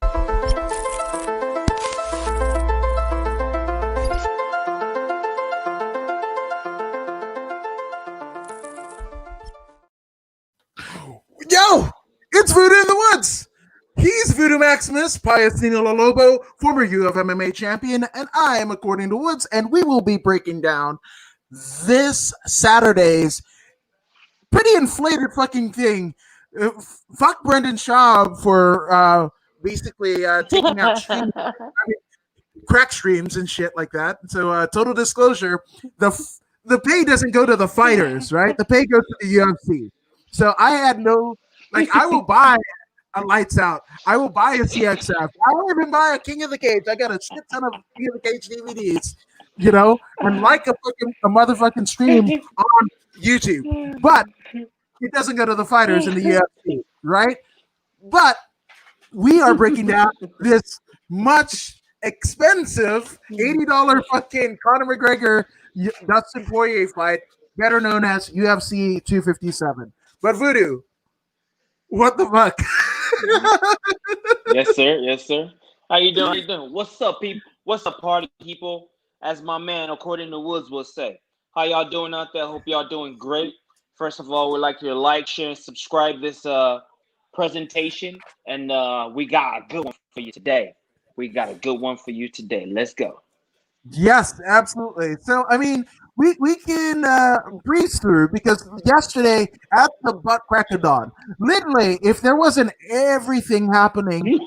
Yo, it's Voodoo in the Woods. He's Voodoo Maximus, Piacino Lobo, former UF MMA champion, and I am According to Woods, and we will be breaking down this Saturday's pretty inflated fucking thing. Fuck Brendan Schaub for basically taking out streams, crack streams and shit like that. So, total disclosure: the pay doesn't go to the fighters, right? The pay goes to the UFC. So I had no, like, I will buy a Lights Out. I will buy a CXF. I won't even buy a King of the Cage. I got a shit ton of King of the Cage DVDs, and like a motherfucking stream on YouTube. But it doesn't go to the fighters in the UFC, right? But we are breaking down this much expensive $80 fucking Conor McGregor Dustin Poirier fight, better known as UFC 257. But Voodoo, what the fuck? Yes, sir. Yes, sir. How you doing? How you doing? What's up, people? What's up, party people? As my man, According to Woods, will say. How y'all doing out there? Hope y'all doing great. First of all, we'd like you to like, share, and subscribe this presentation. And we got a good one for you today. Let's go. Yes, absolutely. So, I mean, we can breeze through because yesterday at the butt crack of dawn, literally, if there wasn't everything happening in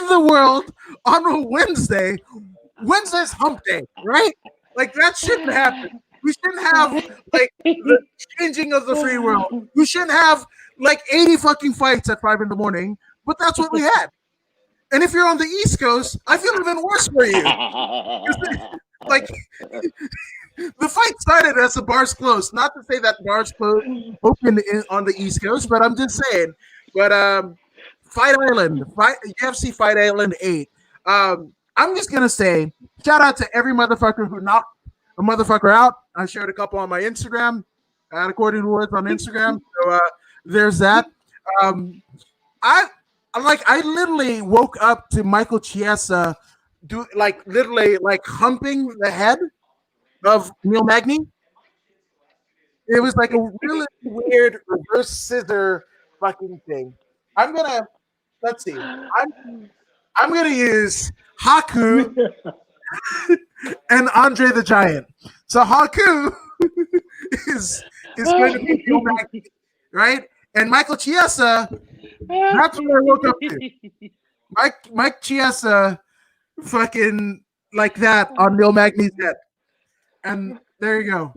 the world on a Wednesday, Wednesday's hump day, right? Like, that shouldn't happen. We shouldn't have, like, the changing of the free world. We shouldn't have, like, 80 fucking fights at 5 in the morning, but that's what we had. And if you're on the East Coast, I feel even worse for you. Like, the fight started as the bars closed. Not to say that bars closed open on the East Coast, but I'm just saying. But Fight Island, UFC Fight Island 8. I'm just gonna say, shout out to every motherfucker who knocked a motherfucker out. I shared a couple on my Instagram, According to Words on Instagram. So there's that. I literally woke up to Michael Chiesa literally humping the head of Neil Magny. It was like a really weird reverse scissor fucking thing. Let's see. I'm gonna use Haku and Andre the Giant. So Haku is going to be Neil Magny, right? And Michael Chiesa, that's what I woke up to. Mike Chiesa fucking like that on Neil Magny's head. And there you go.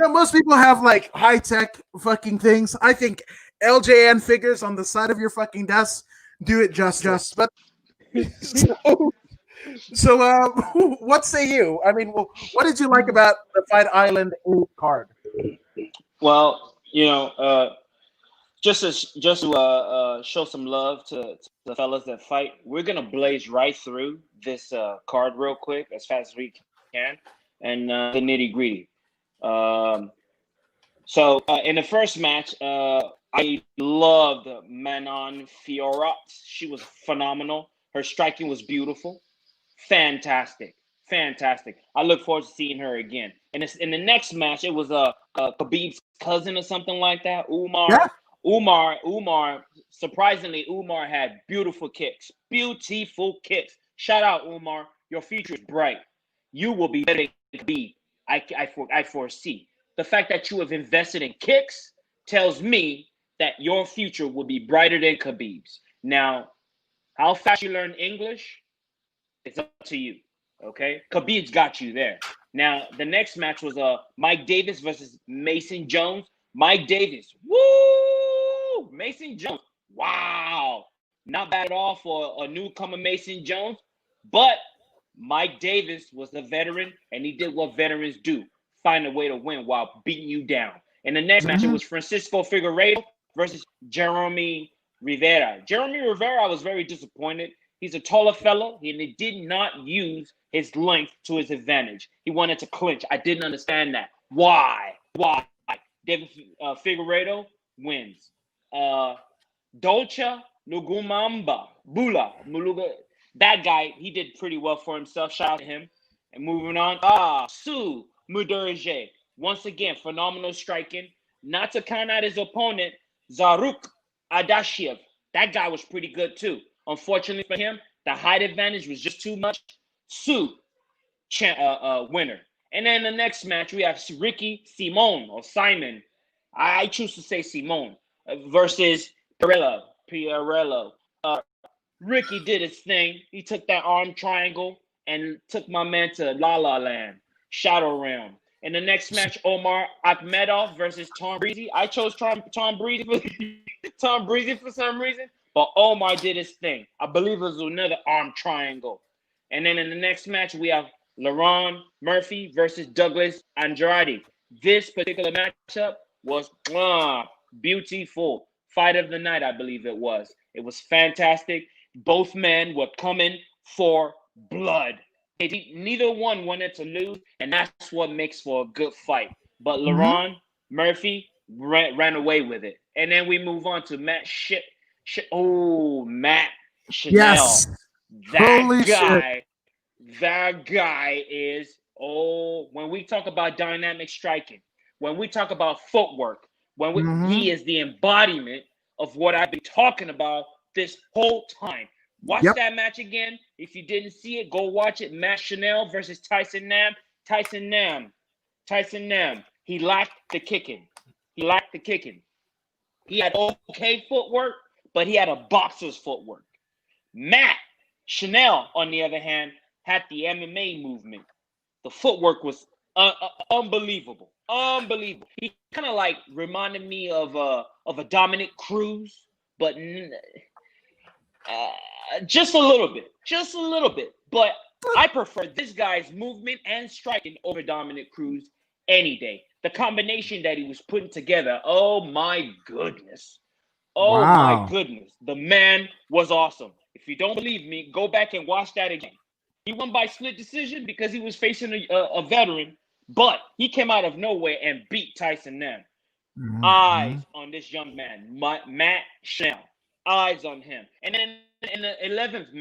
Most people have like high-tech fucking things. I think LJN figures on the side of your fucking desk do it justice. But so what say you? I mean, what did you like about the Fight Island 8 card? Well, just to show some love to the fellas that fight, we're gonna blaze right through this card real quick, as fast as we can, and the nitty gritty. So in the first match, I loved Manon Fiorot. She was phenomenal. Her striking was beautiful, fantastic. I look forward to seeing her again. And in the next match, it was Khabib's cousin or something like that, Umar. Yeah. Umar, surprisingly, Umar had beautiful kicks. Shout out, Umar. Your future is bright. You will be better than Khabib. I foresee. The fact that you have invested in kicks tells me that your future will be brighter than Khabib's. Now, how fast you learn English, it's up to you. Okay? Khabib's got you there. Now, the next match was Mike Davis versus Mason Jones. Mike Davis, woo! Mason Jones, wow. Not bad at all for a newcomer, Mason Jones. But Mike Davis was the veteran, and he did what veterans do. Find a way to win while beating you down. In the next match, it was Francisco Figueiredo versus Jeremy Rivera. Jeremy Rivera, I was very disappointed. He's a taller fellow, and he did not use his length to his advantage. He wanted to clinch. I didn't understand that. Why? David Figueiredo wins. Dolce Nugumamba, Bula, Muluga. That guy, he did pretty well for himself. Shout out to him. And moving on, Su Mudirje. Once again, phenomenal striking. Not to count out his opponent, Zaruk Adashiev. That guy was pretty good too. Unfortunately for him, the height advantage was just too much. Su, winner. And then the next match, we have Ricky Simon or Simon. I choose to say Simon versus Pirello. Ricky did his thing. He took that arm triangle and took my man to La La Land, Shadow Realm. In the next match, Omar Akhmedov versus Tom Breezy. I chose Tom Breezy for some reason, but Omar did his thing. I believe it was another arm triangle. And then in the next match, we have Laron Murphy versus Douglas Andrade. This particular matchup was beautiful. Fight of the night, I believe it was. It was fantastic. Both men were coming for blood. Neither one wanted to lose, and that's what makes for a good fight. But Laron Murphy ran away with it. And then we move on to Matt Chanel. Yes. That guy is, when we talk about dynamic striking, when we talk about footwork, he is the embodiment of what I've been talking about this whole time. Watch that match again. If you didn't see it, go watch it. Matt Chanel versus Tyson Nam. Tyson Nam. He lacked the kicking. He had okay footwork, but he had a boxer's footwork. Matt Chanel, on the other hand, had the MMA movement. The footwork was unbelievable. He kind of like reminded me of a Dominic Cruz, but just a little bit. But I prefer this guy's movement and striking over Dominic Cruz any day. The combination that he was putting together, oh my goodness. My goodness. The man was awesome. If you don't believe me, go back and watch that again. He won by split decision because he was facing a veteran, but he came out of nowhere and beat Tyson Nam. Eyes on this young man, Matt Chanel. Eyes on him. And then in the 11th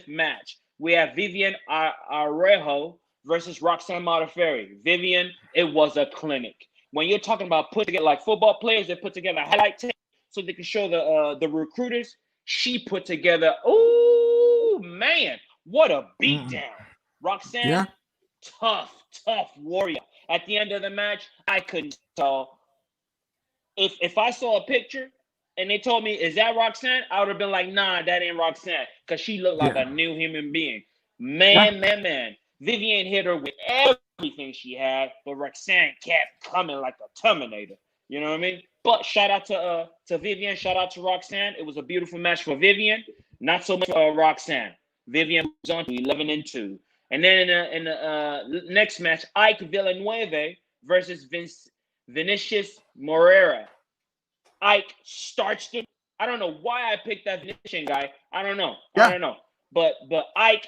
match, we have Vivian Arejo versus Roxanne Modafferi. Vivian, it was a clinic. When you're talking about put together, like football players, they put together a highlight tape so they can show the recruiters. She put together, man, what a beatdown. Roxanne, tough warrior. At the end of the match, I couldn't tell. If I saw a picture and they told me, is that Roxanne? I would have been like, nah, that ain't Roxanne, because she looked like a new human being. Man. Vivian hit her with everything she had, but Roxanne kept coming like a Terminator. You know what I mean? But shout out to Vivian. Shout out to Roxanne. It was a beautiful match for Vivian. Not so much for Roxanne. Vivian was on to 11-2. And then in the next match, Ike Villanueva versus Vinicius Moreira. Ike starched him. I don't know why I picked that Venetian guy. I don't know. But Ike,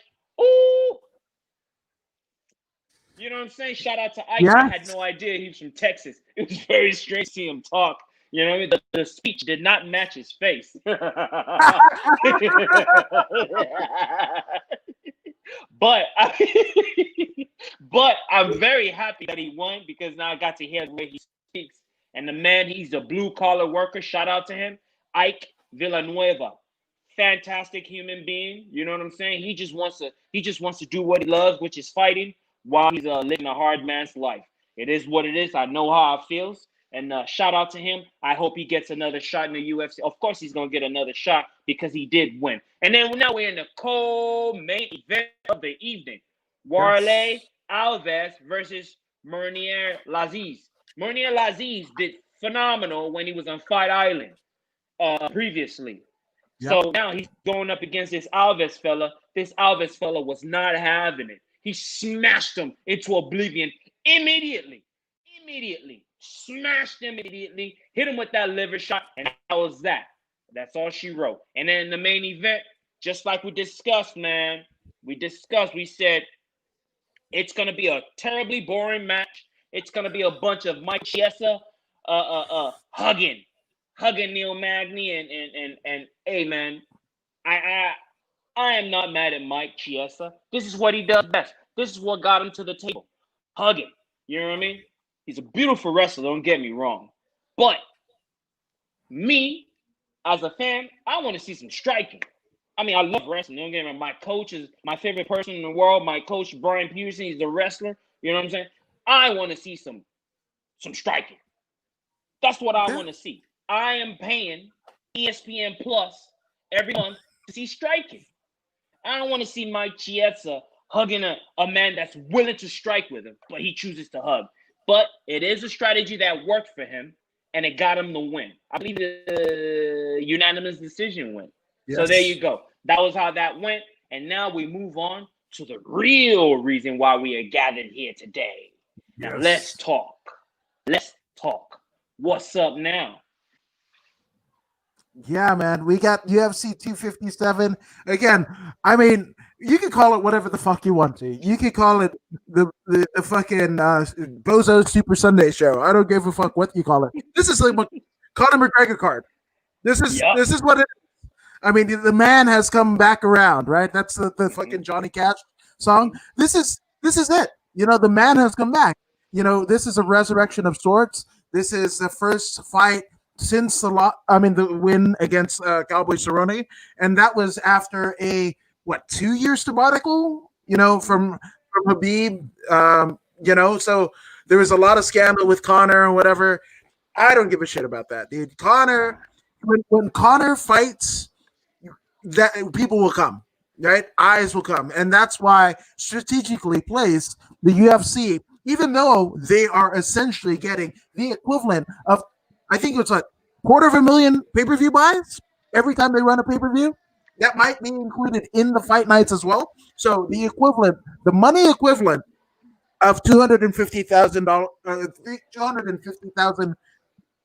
you know what I'm saying? Shout out to Ike. Yes. I had no idea he was from Texas. It was very strange to see him talk. You know what I mean? The speech did not match his face. But I'm very happy that he won, because now I got to hear the way he speaks. And the man, he's a blue-collar worker. Shout out to him. Ike Villanueva. Fantastic human being. You know what I'm saying? He just wants to do what he loves, which is fighting, while he's living a hard man's life. It is what it is. I know how it feels. And shout out to him. I hope he gets another shot in the UFC. Of course, he's going to get another shot because he did win. And then now we're in the co-main event of the evening. Warley Alves versus Mounir Laziz. Mounir Laziz did phenomenal when he was on Fight Island previously. Yep. So now he's going up against this Alves fella. This Alves fella was not having it. He smashed him into oblivion immediately. Smashed him immediately. Hit him with that liver shot. And that was that. That's all she wrote. And then in the main event, just like we discussed, man. We said it's going to be a terribly boring match. It's going to be a bunch of Mike Chiesa hugging. hugging Neil Magny and hey man, I am not mad at Mike Chiesa. This is what he does best. This is what got him to the table. Hugging. You know what I mean? He's a beautiful wrestler, don't get me wrong. But me, as a fan, I want to see some striking. I mean, I love wrestling. Don't get me wrong. My coach is my favorite person in the world. My coach, Brian Peterson, he's the wrestler. You know what I'm saying? I want to see some striking. That's what I want to see. I am paying ESPN Plus every month to see striking. I don't want to see Mike Chiesa hugging a man that's willing to strike with him, but he chooses to hug. But it is a strategy that worked for him, and it got him the win. I believe the unanimous decision win. Yes. So there you go. That was how that went. And now we move on to the real reason why we are gathered here today. Yes. Now let's talk. Let's talk. What's up now? Yeah, man. We got UFC 257. Again, I mean, you can call it whatever the fuck you want to. You can call it the fucking Bozo Super Sunday show. I don't give a fuck what you call it. This is like Conor McGregor card. This is what it is. I mean, the man has come back around, right? That's the fucking Johnny Cash song. This is it. You know, the man has come back. You know, this is a resurrection of sorts. This is the first fight since the win against Cowboy Cerrone, and that was after a 2-year sabbatical, you know, from Habib, you know, so there was a lot of scandal with Conor and whatever. I don't give a shit about that, dude. Conor, when Conor fights, that people will come, right? Eyes will come, and that's why strategically placed the UFC, even though they are essentially getting the equivalent of, I think it's like 250,000 pay-per-view buys every time they run a pay-per-view. That might be included in the fight nights as well. So the money equivalent of $250,000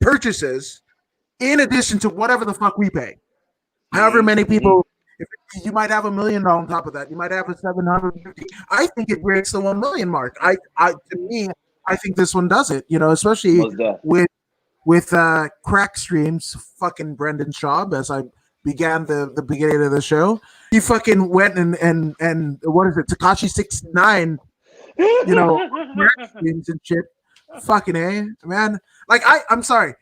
purchases, in addition to whatever the fuck we pay. However many people, you might have $1 million on top of that. You might have a 750. I think it breaks the 1 million mark. I think this one does it. You know, especially with crack streams, fucking Brendan Schaub, as I began the beginning of the show. He fucking went and what is it, Tekashi 69, you know, crack streams and shit. Fucking A, man. Like I'm sorry.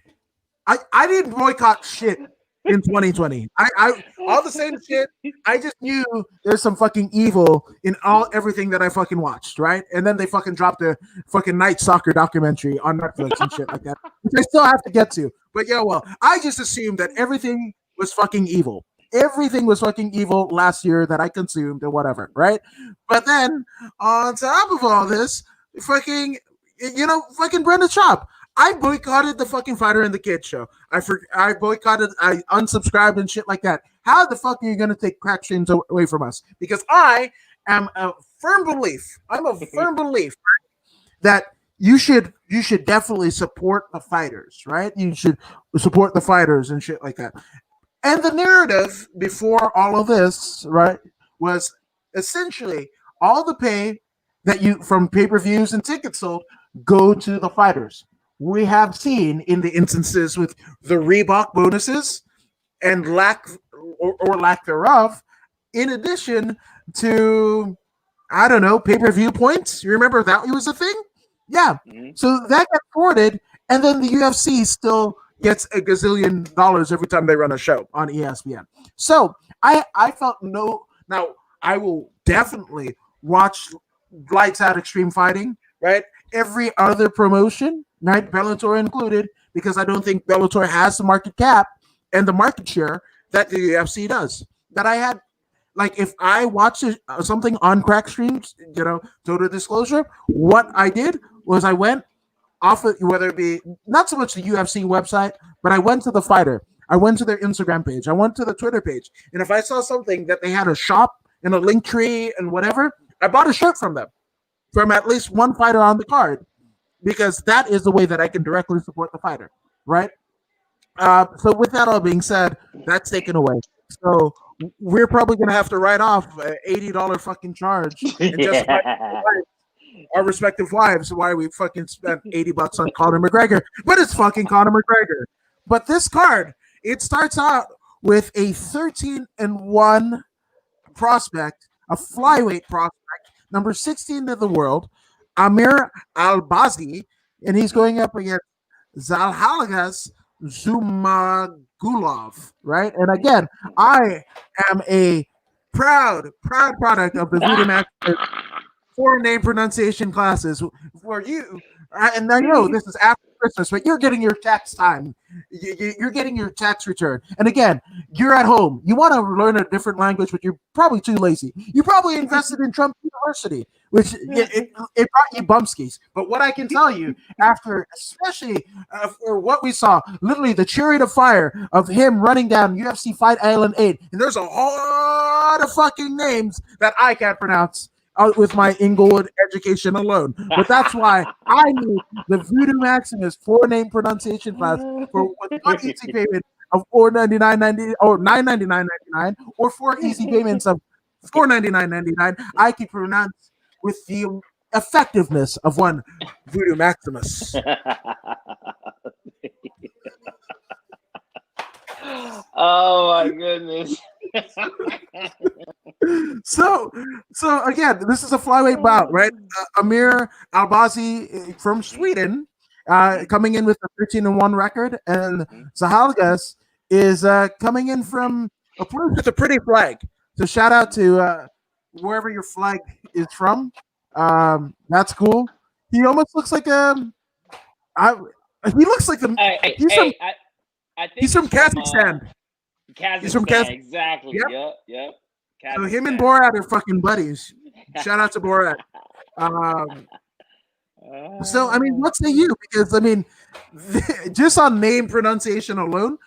I didn't boycott shit in 2020. I all the same shit. I just knew there's some fucking evil in everything that I fucking watched, right? And then they fucking dropped a fucking night soccer documentary on Netflix and shit like that, which I still have to get to. But yeah, well, I just assumed that everything was fucking evil. Everything was fucking evil last year that I consumed or whatever, right? But then on top of all this, fucking Brendan Schaub. I boycotted the fucking Fighter and the Kid show. I boycotted, I unsubscribed and shit like that. How the fuck are you going to take crack streams away from us? Because I am a firm believer that you should definitely support the fighters, right? You should support the fighters and shit like that. And the narrative before all of this, right, was essentially all the pay that you from pay-per-views and tickets sold go to the fighters. We have seen in the instances with the Reebok bonuses and lack thereof, in addition to, I don't know, pay-per-view points. You remember that was a thing? Yeah. Mm-hmm. So that got forwarded, and then the UFC still gets a gazillion dollars every time they run a show on ESPN. So I felt now I will definitely watch Lights Out Extreme Fighting, right? Every other promotion, right, Bellator included, because I don't think Bellator has the market cap and the market share that the UFC does. That I had, like, if I watched something on crack streams, you know, total disclosure, what I did was I went off of, whether it be not so much the UFC website, but I went to the fighter. I went to their Instagram page. I went to the Twitter page. And if I saw something that they had a shop and a link tree and whatever, I bought a shirt from them, from at least one fighter on the card, because that is the way that I can directly support the fighter, right? So with that all being said, that's taken away. So we're probably going to have to write off an $80 fucking charge and just our respective wives why we fucking spent $80 on Conor McGregor. But it's fucking Conor McGregor. But this card, it starts out with a 13-1 prospect, a flyweight prospect, number 16 in the world, Amir Albazi, and he's going up against Zalhalagas Zumagulov, right? And again, I am a proud product of the Voodoo Max foreign name pronunciation classes for you. And I know this is after Christmas, but you're getting your tax time. You're getting your tax return. And again, you're at home. You want to learn a different language, but you're probably too lazy. You probably invested in Trump University, which it brought you bumskis. But what I can tell you, after especially for what we saw, literally the chariot of fire of him running down UFC Fight Island 8, and there's a lot of fucking names that I can't pronounce with my Inglewood education alone. But that's why I need the Voodoo Maximus four-name pronunciation class for one easy payment of $499.90 or $999.99 or 4 easy payments of $499.99. I can pronounce with the effectiveness of one Voodoo Maximus. Oh my goodness. So again, this is a flyweight bout, right? Amir Albazi from Sweden, coming in with a 13-1 record, and Zahalgas is coming in from a place with a pretty flag. So shout out to wherever your flag is from. That's cool. He almost looks like he looks like he's from Kazakhstan. He's from Kazakhstan. Exactly. Yep. So him and Borat are fucking buddies. Shout out to Borat. So I mean, what say you? Because I mean, just on name pronunciation alone,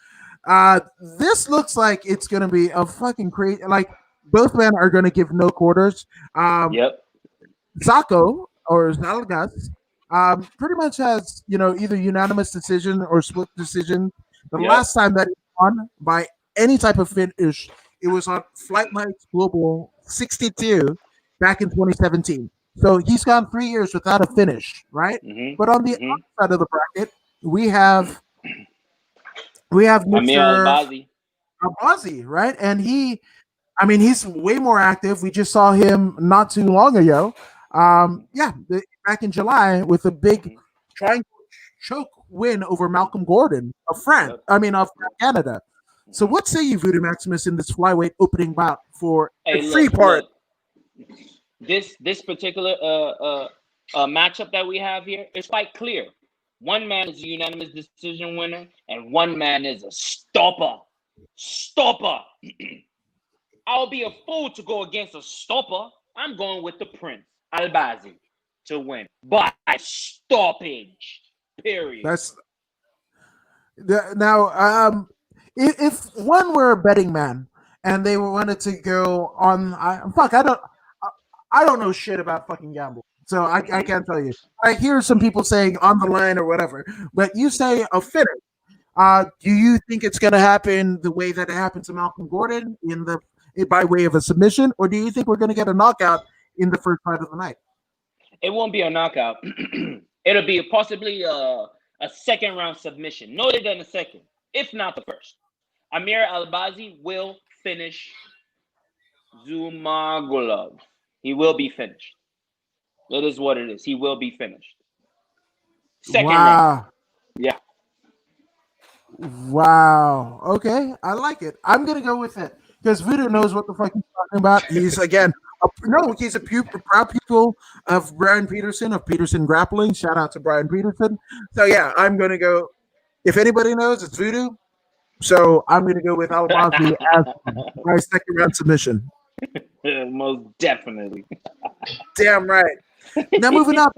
this looks like it's gonna be a fucking crazy. Like both men are gonna give no quarters. Zako or Zalgas, pretty much has either unanimous decision or split decision. The last time that he won by any type of finish, it was on Flight Nights Global 62 back in 2017. So he's gone 3 years without a finish, right? But on the other side of the bracket, we have Mr. Albazi, right? And he's way more active. We just saw him not too long ago. Back in July with a big triangle choke win over Malcolm Gordon of Canada. So what say you, Voodoo Maximus, in this flyweight opening bout for the free part? This particular matchup that we have here is quite clear. One man is a unanimous decision winner, and one man is a stopper. I'll be a fool to go against a stopper. I'm going with the Prince, Albazi, to win by stoppage. Period. If one were a betting man and they wanted to go on, I don't know shit about fucking gambling, so I can't tell you. I hear some people saying on the line or whatever, but you say a finish. Do you think it's going to happen the way that it happened to Malcolm Gordon by way of a submission, or do you think we're going to get a knockout in the first fight of the night? It won't be a knockout. It'll be possibly a second round submission, no later than a second, if not the first. Amir Albazi will finish Zumagulov. He will be finished. It is what it is. He will be finished. Second round. Yeah. Wow. Okay. I like it. I'm going to go with it because Voodoo knows what the fuck he's talking about. He's, again, he's a proud pupil of Brian Peterson of Peterson Grappling. Shout out to Brian Peterson. So, yeah, I'm going to go. If anybody knows, it's Voodoo. So I'm going to go with Albazi as my second round submission. Most definitely. Damn right. Now moving up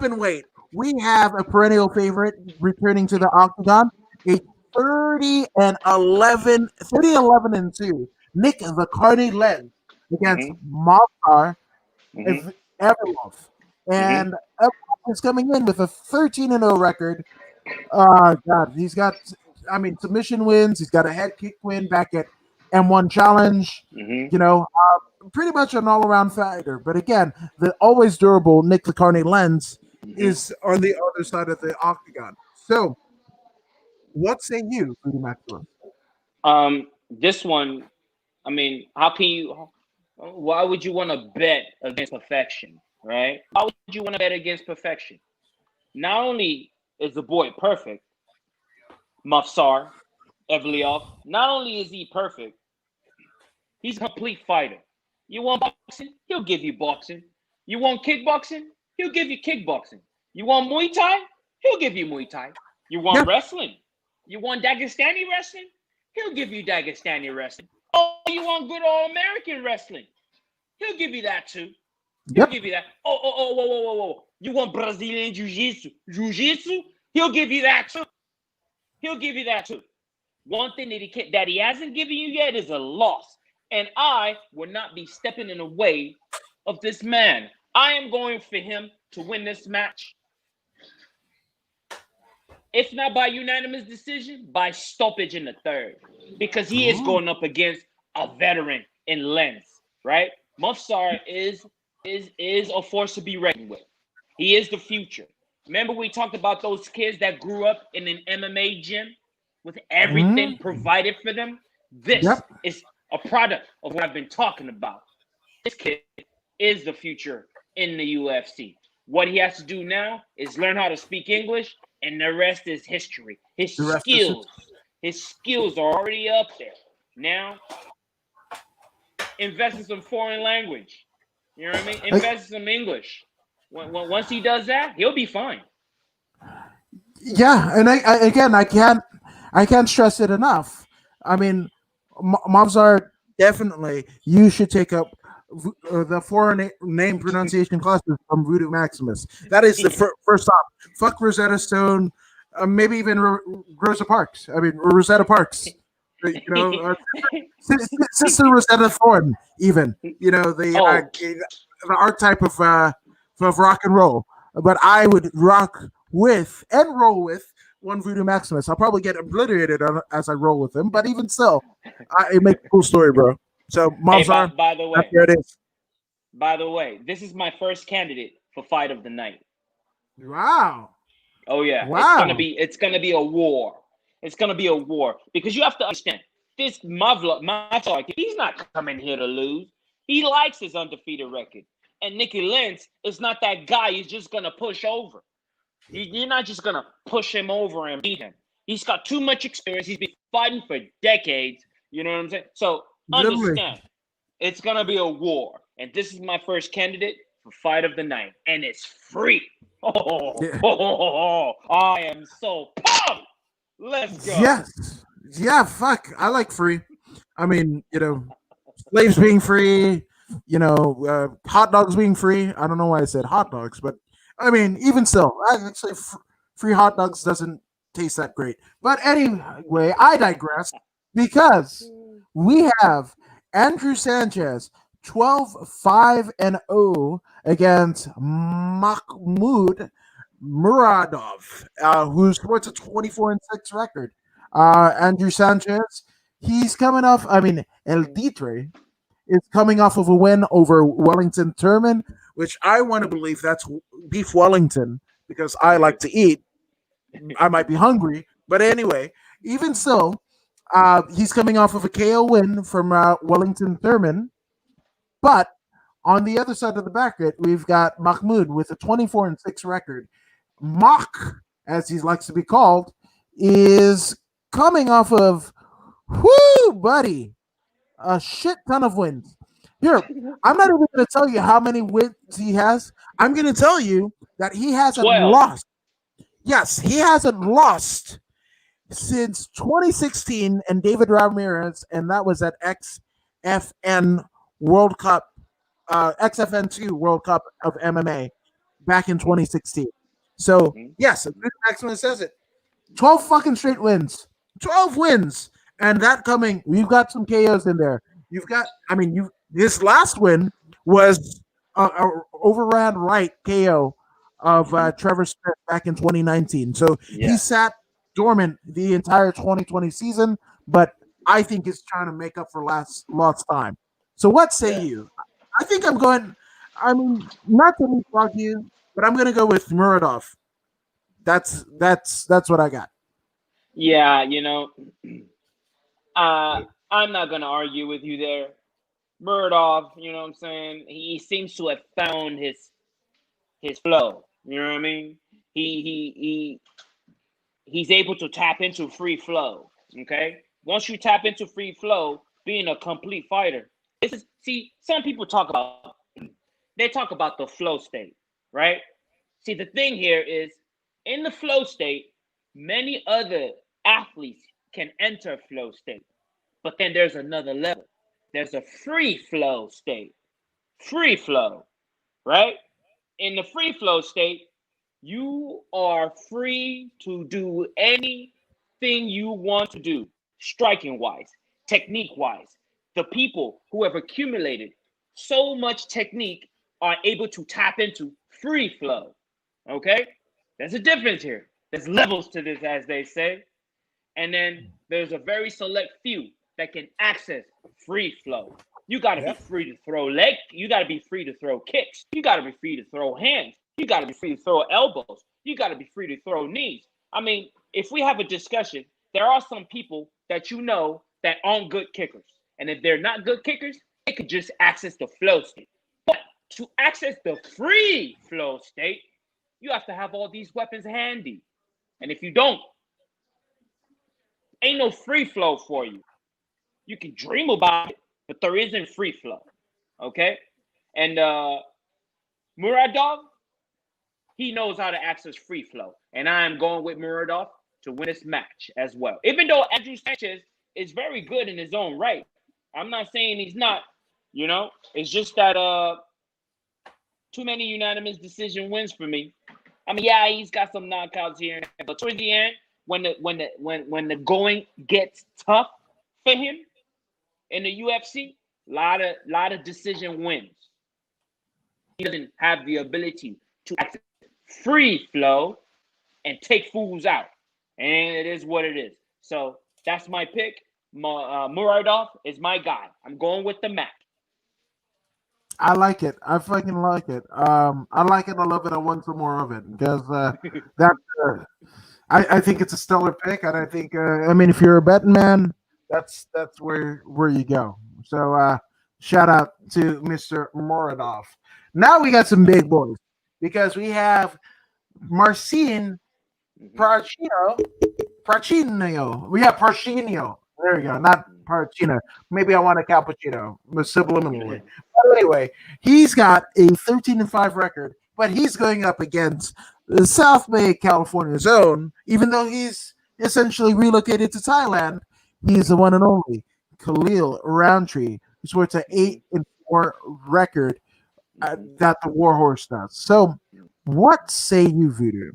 in weight, we have a perennial favorite returning to the octagon, a 30-11-2 Nick the Carney Lenz against Movsar Evloev. And Evloev is coming in with a 13-0 record. God, he's got submission wins. He's got a head kick win back at M1 Challenge. Pretty much an all-around fighter. But again, the always durable Nick the Carney Lenz is on the other side of the octagon. So What say you, Voodoo Maximus? This one, I mean, how can you? Why would you want to bet against perfection, right? Why would you want to bet against perfection? Not only is the boy perfect, Mafsar Evliov, not only is he perfect, he's a complete fighter. You want boxing? He'll give you boxing. You want kickboxing? He'll give you kickboxing. You want Muay Thai? He'll give you Muay Thai. You Yeah, want wrestling? You want Dagestani wrestling? He'll give you Dagestani wrestling. Oh, you want good old American wrestling? He'll give you that too. He'll yep, give you that. Whoa. You want Brazilian Jiu-Jitsu? Jiu-Jitsu? He'll give you that too. He'll give you that too. One thing that he hasn't given you yet is a loss. And I will not be stepping in the way of this man. I am going for him to win this match. If not by unanimous decision, by stoppage in the third. Because he is going up against a veteran in Lens, right? Mufsar is a force to be reckoned with. He is the future. Remember we talked about those kids that grew up in an MMA gym with everything provided for them? This yep. is a product of what I've been talking about. This kid is the future in the UFC. What he has to do now is learn how to speak English, and the rest is history. His The rest is skills are already up there. Now, invest in some foreign language. You know what I mean? Invest in some English. Once he does that, he'll be fine. yeah, and I can't stress it enough. I mean, mobs are definitely. You should take up the foreign name pronunciation classes from Voodoo Maximus. That is the first stop. Fuck Rosetta Stone, maybe even Rosa Parks. I mean Rosetta Parks. You know, Sister Rosetta Thorne. Even Oh, the archetype of rock and roll. But I would rock with and roll with one Voodoo Maximus. I'll probably get obliterated as I roll with him, but even still, it makes a cool story, bro. So hey, mobs are by the that's way, where it is. this is my first candidate for fight of the night. Wow. Oh yeah, Wow. it's gonna be a war. It's gonna be a war because you have to understand this Mavlar, he's not coming here to lose. He likes his undefeated record, and Nicky Lentz is not that guy. He's just gonna push over. You're not just gonna push him over and beat him. He's got too much experience. He's been fighting for decades. You know what I'm saying? So Literally. understand, it's gonna be a war, and this is my first candidate for fight of the night, and it's free. Yeah. I am so pumped. Let's go. Yes. Yeah, fuck. I like free. I mean, slaves being free, hot dogs being free. I don't know why I said hot dogs, but I mean, even still, actually, free hot dogs doesn't taste that great. But anyway, I digress because we have Andrew Sanchez 12-5-0 against Mahmoud Muradov, who sports a 24-6 record. Andrew Sanchez, he's coming off, I mean, El Ditre is coming off of a win over Wellington Turman, which I want to believe that's beef Wellington because I like to eat. I might be hungry, but anyway, even so, he's coming off of a KO win from Wellington Thurman. But on the other side of the bracket, we've got Mahmoud with a 24-6 record. Mach, as he likes to be called, is coming off of, whoo, buddy, a shit ton of wins. Here, I'm not even going to tell you how many wins he has. I'm going to tell you that he hasn't 12. lost. Yes, he hasn't lost since 2016 and David Ramirez, and that was at XFN World Cup, XFN2 World Cup of MMA back in 2016. So, yes, Maximus says it. 12 fucking straight wins. 12 wins. And that coming, we've got some KOs in there. You've got, I mean, this last win was a overran right KO of Trevor Smith back in 2019. So he Yeah. sat dormant the entire 2020 season, but I think is trying to make up for lost time. So what say Yeah. you? I think I'm going, I mean, not to leapfrog you, but I'm going to go with Muradov. That's what I got. Yeah, I'm not gonna argue with you there. Murdoch, you know what I'm saying? He seems to have found his flow. You know what I mean? He's able to tap into free flow. Okay, once you tap into free flow, being a complete fighter. Some people talk about the flow state, right? See, the thing here is in the flow state, many other athletes can enter flow state, but then there's another level. There's a free flow state. Free flow, right? In the free flow state, you are free to do anything you want to do, striking wise, technique wise. The people who have accumulated so much technique are able to tap into free flow. Okay? There's a difference here. There's levels to this, as they say. And then there's a very select few that can access free flow. You got to be free to throw leg. You got to be free to throw kicks. You got to be free to throw hands. You got to be free to throw elbows. You got to be free to throw knees. I mean, if we have a discussion, there are some people that that aren't good kickers. And if they're not good kickers, they could just access the flow state. But to access the free flow state, you have to have all these weapons handy. And if you don't, ain't no free flow for you. You can dream about it, but there isn't free flow. Okay? And Muradov, he knows how to access free flow. And I am going with Muradov to win this match as well. Even though Andrew Sanchez is very good in his own right. I'm not saying he's not, It's just that too many unanimous decision wins for me. I mean, yeah, he's got some knockouts here and there, but towards the end, when the going gets tough for him in the UFC, lot of decision wins. He doesn't have the ability to access free flow and take fools out, and it is what it is. So that's my pick. Muradov is my guy. I'm going with the Mac. I like it. I fucking like it. I like it. I love it. I want some more of it because that I think it's a stellar pick, and I think I mean if you're a betting man, that's where you go. So shout out to Mr. Moradov. Now we got some big boys because we have Marcin Parchino. Parchino. We have Parchino. There we go. Not Parchino. Maybe I want a cappuccino subliminally. But anyway, he's got a 13-5 record, but he's going up against the South Bay, California zone. Even though he's essentially relocated to Thailand, he's the one and only Khalil Roundtree, who's worth an 8-4 record that the Warhorse does. So, what say you, Voodoo?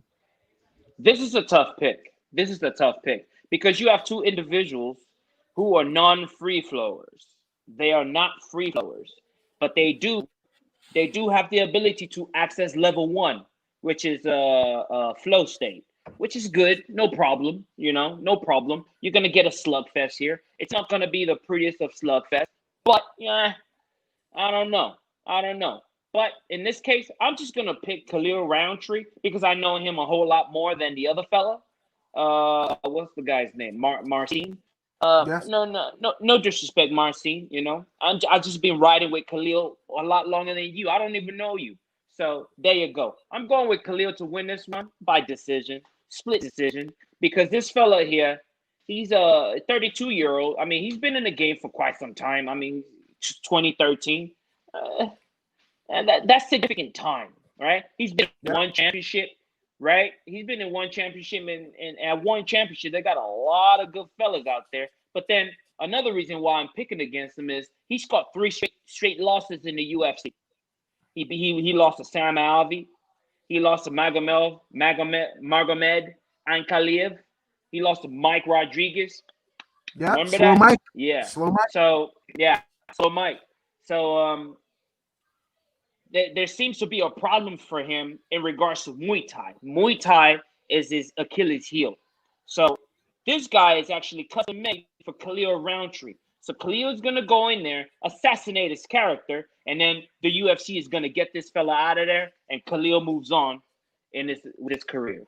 This is a tough pick. This is a tough pick because you have two individuals who are non-free flowers. They are not free flowers, but they do have the ability to access level 1, which is a flow state, which is good. No problem, no problem. You're gonna get a slugfest here. It's not gonna be the prettiest of slugfest, but yeah, I don't know. I don't know. But in this case, I'm just gonna pick Khalil Roundtree because I know him a whole lot more than the other fella. What's the guy's name? Marcin. Yes. No disrespect, Marcin. I've just been riding with Khalil a lot longer than you. I don't even know you. So there you go. I'm going with Khalil to win this one by decision, split decision, because this fella here, he's a 32-year-old. I mean, he's been in the game for quite some time. I mean, 2013. And that's significant time, right? He's been in one championship, right? He's been in one championship, and at one championship, they got a lot of good fellas out there. But then another reason why I'm picking against him is he's got three straight losses in the UFC. He lost to Sam Alvey. He lost to Magomed Ankalaev. He lost to Mike Rodriguez. Yeah. Remember Slow that? Mike. Yeah. Slow Mike. So Mike. So there seems to be a problem for him in regards to Muay Thai. Muay Thai is his Achilles heel. So this guy is actually custom made for Khalil Roundtree. So Khalil is going to go in there, assassinate his character, and then the UFC is going to get this fella out of there, and Khalil moves on with his career.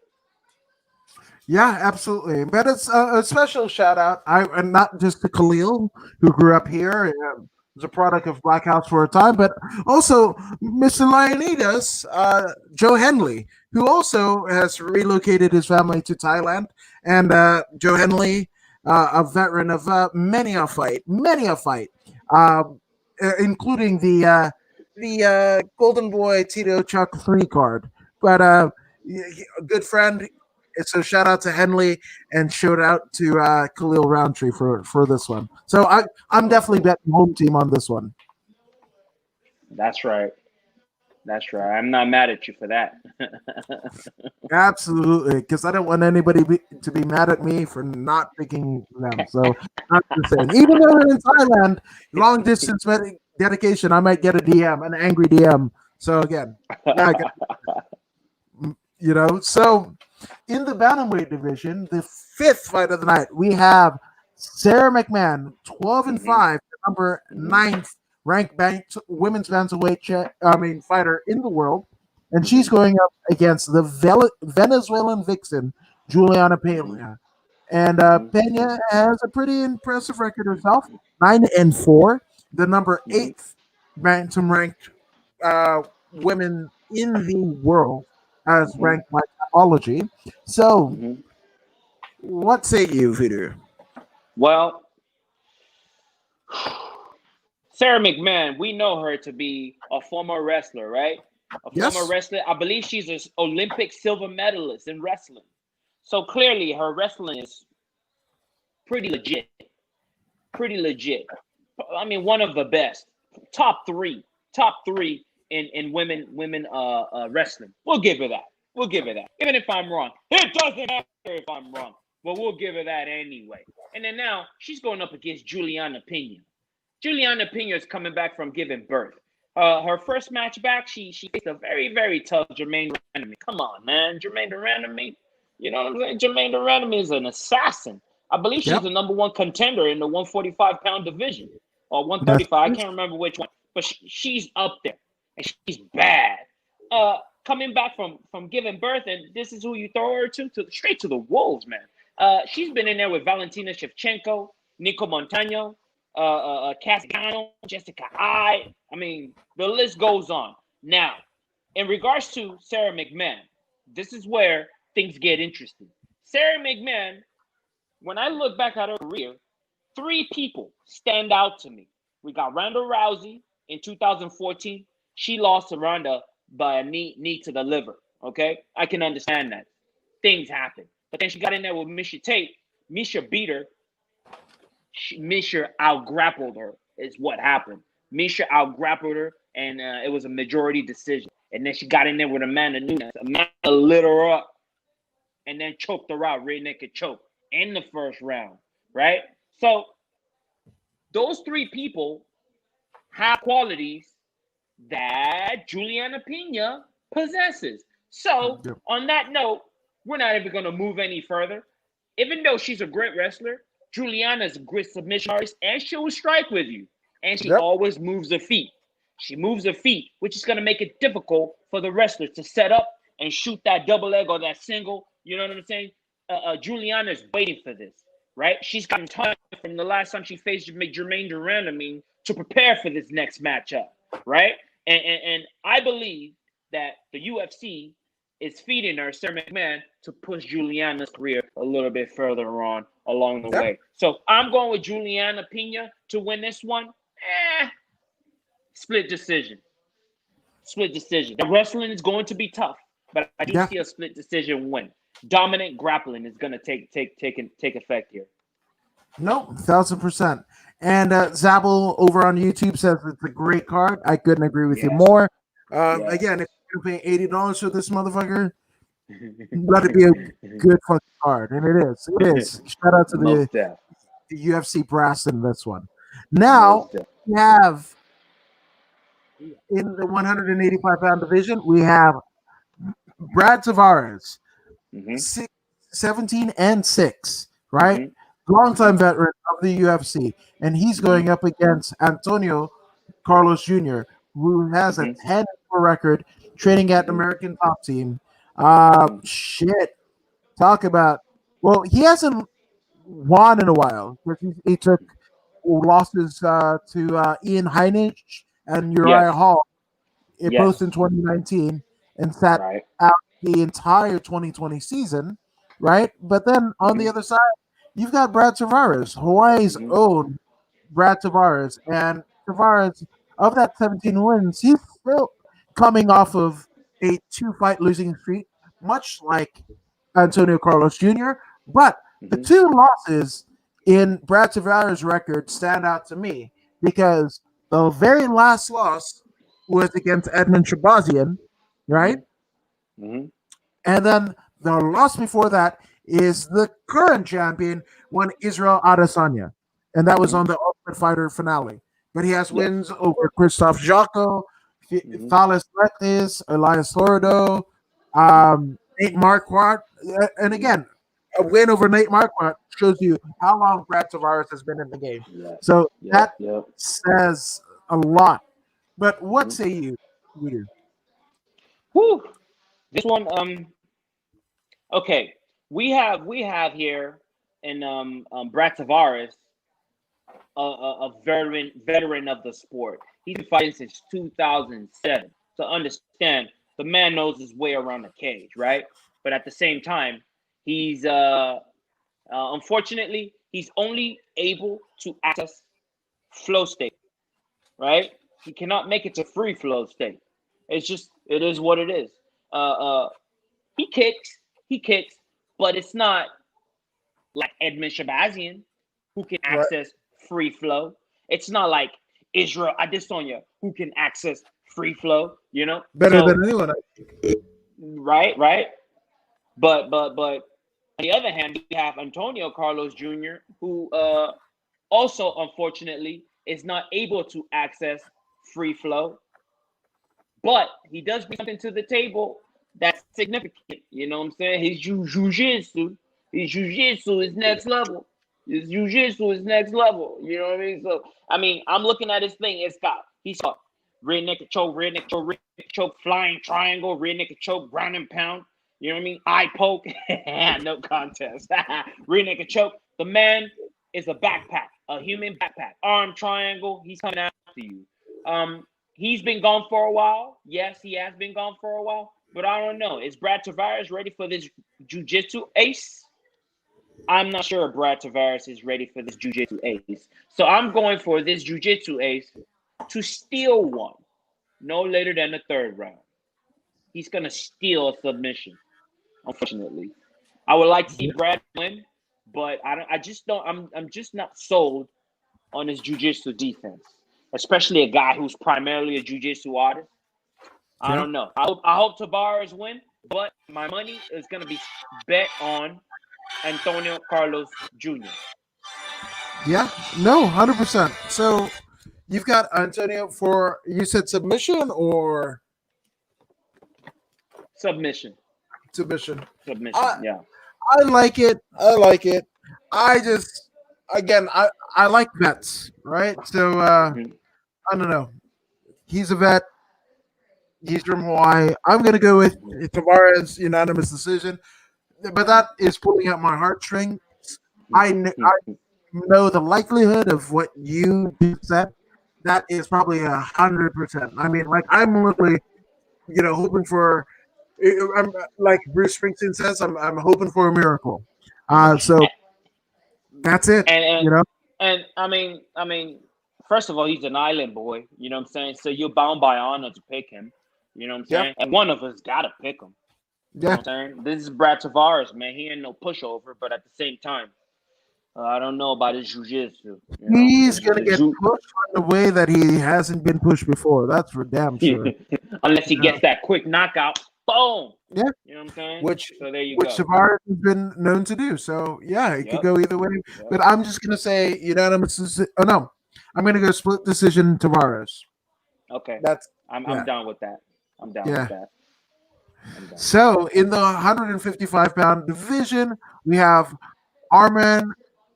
Yeah, absolutely. But it's a special shout out. And not just to Khalil, who grew up here and was a product of Black House for a time, but also Mr. Leonidas, Joe Henley, who also has relocated his family to Thailand. And Joe Henley, a veteran of many a fight, um, including the Golden Boy Tito Chuck 3 card. But a good friend. So shout out to Henley and shout out to Khalil Roundtree for this one. So I'm definitely betting home team on this one. That's right. That's right. I'm not mad at you for that. Absolutely, because I don't want to be mad at me for not picking them. So I'm just saying, even though they're in Thailand, long distance dedication, I might get a DM, an angry DM. So again, yeah, So in the bantamweight division, the fifth fight of the night, we have Sarah McMahon, 12 and hmm 5, the number hmm ninth ranked women's bantamweight fighter in the world, and she's hmm going up against the Venezuelan vixen Juliana hmm Pena. And hmm Pena has a pretty impressive record herself, 9-4, the number hmm eighth bantam ranked uh, women in the world as hmm ranked by Tapology. So, hmm what say you, Vidu? Well, Sarah McMahon, we know her to be a former wrestler, right? A former Yes. wrestler. I believe she's an Olympic silver medalist in wrestling. So clearly, her wrestling is pretty legit. Pretty legit. I mean, one of the best. Top three. Top three in women wrestling. We'll give her that. We'll give her that. Even if I'm wrong. It doesn't matter if I'm wrong. But we'll give her that anyway. And then now she's going up against Juliana Pena. Juliana Pena is coming back from giving birth. Her first match back, she faced a very, very tough Jermaine Durandamy. Come on, man. Jermaine Durandamy. You know what I'm saying? Jermaine Durandamy is an assassin. I believe she's Yep. the number one contender in the 145-pound division or That's 135. I can't remember which one, but she's up there and she's bad. Coming back from giving birth, and this is who you throw her to straight to the wolves, man. She's been in there with Valentina Shevchenko, Nico Montano, Cassiano, Jessica I. I mean, the list goes on. Now, in regards to Sarah McMahon, this is where things get interesting. Sarah McMahon, when I look back at her career, three people stand out to me. We got Ronda Rousey in 2014. She lost to Ronda by a knee to the liver. Okay, I can understand that. Things happen. But then she got in there with Misha Tate. Misha beat her. Misha out grappled her, is what happened. Misha out grappled her, and it was a majority decision. And then she got in there with Amanda Nunes. Amanda lit her up and then choked her out, rear naked choke in the first round, right? So those three people have qualities that Juliana Pena possesses. So yep. on that note, we're not even going to move any further. Even though she's a great wrestler, Juliana's a great submission artist, and she'll strike with you. And she Yep. always moves her feet. She moves her feet, which is going to make it difficult for the wrestler to set up and shoot that double leg or that single. You know what I'm saying? Juliana's waiting for this, right? She's gotten time from the last time she faced Jermaine Durandamy to prepare for this next matchup, right? And I believe that the UFC is feeding her, Sarah McMahon, to push Juliana's career a little bit further on along the Yep. way. So I'm going with Juliana Pena to win this one. Split decision. Split decision. The wrestling is going to be tough, but I do Yeah. see a split decision win. Dominant grappling is going to take effect here. No, 1,000%. And Zabel over on YouTube says it's a great card. I couldn't agree with you Yes. more. Yes. Again, if you're paying $80 for this motherfucker, let it be a good fucking card, and it is. It is. Shout out to Most deaf. the UFC brass in this one. Now Most deaf. we have in the 185-pound division, we have Brad Tavares, Mm-hmm. 17-6, right? Mm-hmm. Mm-hmm. Longtime veteran of the UFC, and he's Mm-hmm. going up against Antonio Carlos Jr., who has a Mm-hmm. 10 record, training at Mm-hmm. American Top Team. Mm-hmm. Shit. talk about. Well, he hasn't won in a while because he took losses to Ian Heinisch and Uriah Yes. Hall, both Yes. in 2019, and sat Right. out the entire 2020 season, right? But then on the Hmm. other side, you've got Brad Tavares, Hawaii's Hmm. own Brad Tavares, and Tavares of that 17 wins, he's still coming off of a two-fight losing streak, much like Antonio Carlos Jr. But the Hmm. two losses in Brad Tavares' record stand out to me because the very last loss was against Edmund Shabazian, right? Hmm. Hmm. And then the loss before that is the current champion, one Israel Adesanya, and that was Hmm. on the Ultimate Fighter finale. But he has Yes. wins over Christoph Jocko, Hmm. Thales Rectis, Elias Lordo, Hmm. Nate Marquardt, and Hmm. again, a win over Nate Marquardt shows you how long Brad Tavares has been in the game. Yep. So Yep. that Yep. says a lot. But what Hmm. say you, Voodoo? Whew. This one. Okay. We have here in Brad Tavares, a veteran of the sport. He's been fighting since 2007. To understand, the man knows his way around the cage, right? But at the same time, he's unfortunately he's only able to access flow state, right? He cannot make it to free flow state. It is what it is. Uh, uh, he kicks, he kicks, but it's not like Edmund Shabazian, who can Right. access free flow. It's not like Israel Adesanya, who can access free flow. Better So than anyone. right, right. But on the other hand, we have Antonio Carlos Jr., who also unfortunately is not able to access free flow, but he does bring something to the table that's significant. You know what I'm saying? His jujitsu is next level. His jujitsu is next level. You know what I mean? So I mean, I'm looking at his thing. He's got rear naked choke, flying triangle, rear naked choke, ground and pound. You know what I mean? Eye poke, no contest. Rear naked choke. The man is a backpack, a human backpack. Arm triangle. He's coming after you. He's been gone for a while. Yes, he has been gone for a while. But I don't know. Is Brad Tavares ready for this jujitsu ace? I'm not sure Brad Tavares is ready for this jujitsu ace. So I'm going for this jujitsu ace to steal one no later than the third round. He's gonna steal a submission. Unfortunately, I would like to see Brad win, but I don't. I just don't. I'm just not sold on his jujitsu defense, especially a guy who's primarily a jujitsu artist. I Yeah. don't know. I hope Tavares win, but my money is gonna be bet on Antonio Carlos Jr. Yeah. No, 100%. So you've got Antonio for, you said submission or Submission. submission? Submission. I Yeah. I like it. I like it. I just, again, I like vets, right? So Hmm. I don't know. He's a vet. He's from Hawaii. I'm gonna go with Hmm. Tavares unanimous decision, but that is pulling at my heartstring. I know the likelihood of what you just said. That is probably 100%. I mean, like I'm literally, hoping for. I'm like Bruce Springsteen says. I'm hoping for a miracle. So that's it. and You and know. and I mean, first of all, he's an island boy. You know what I'm saying? So you're bound by honor to pick him. You know what I'm Yeah. saying? And one of us gotta pick him. You know Yeah. what I'm saying? This is Brad Tavares, man. He ain't no pushover, but at the same time, I don't know about his jujitsu. You know, He's his, gonna his get ju- pushed in a way that he hasn't been pushed before. That's for damn sure. unless he Yeah. gets that quick knockout, boom. Yeah. You know what I'm saying? Which So there you which go. Tavares has been known to do. So yeah, it could Yep. go either way. Yep. But I'm just gonna say unanimous. Oh no, I'm gonna go split decision Tavares. Okay. That's I'm yeah, down with that. I'm down with yeah. that. I'm down with that. So in the 155-pound division, we have Arman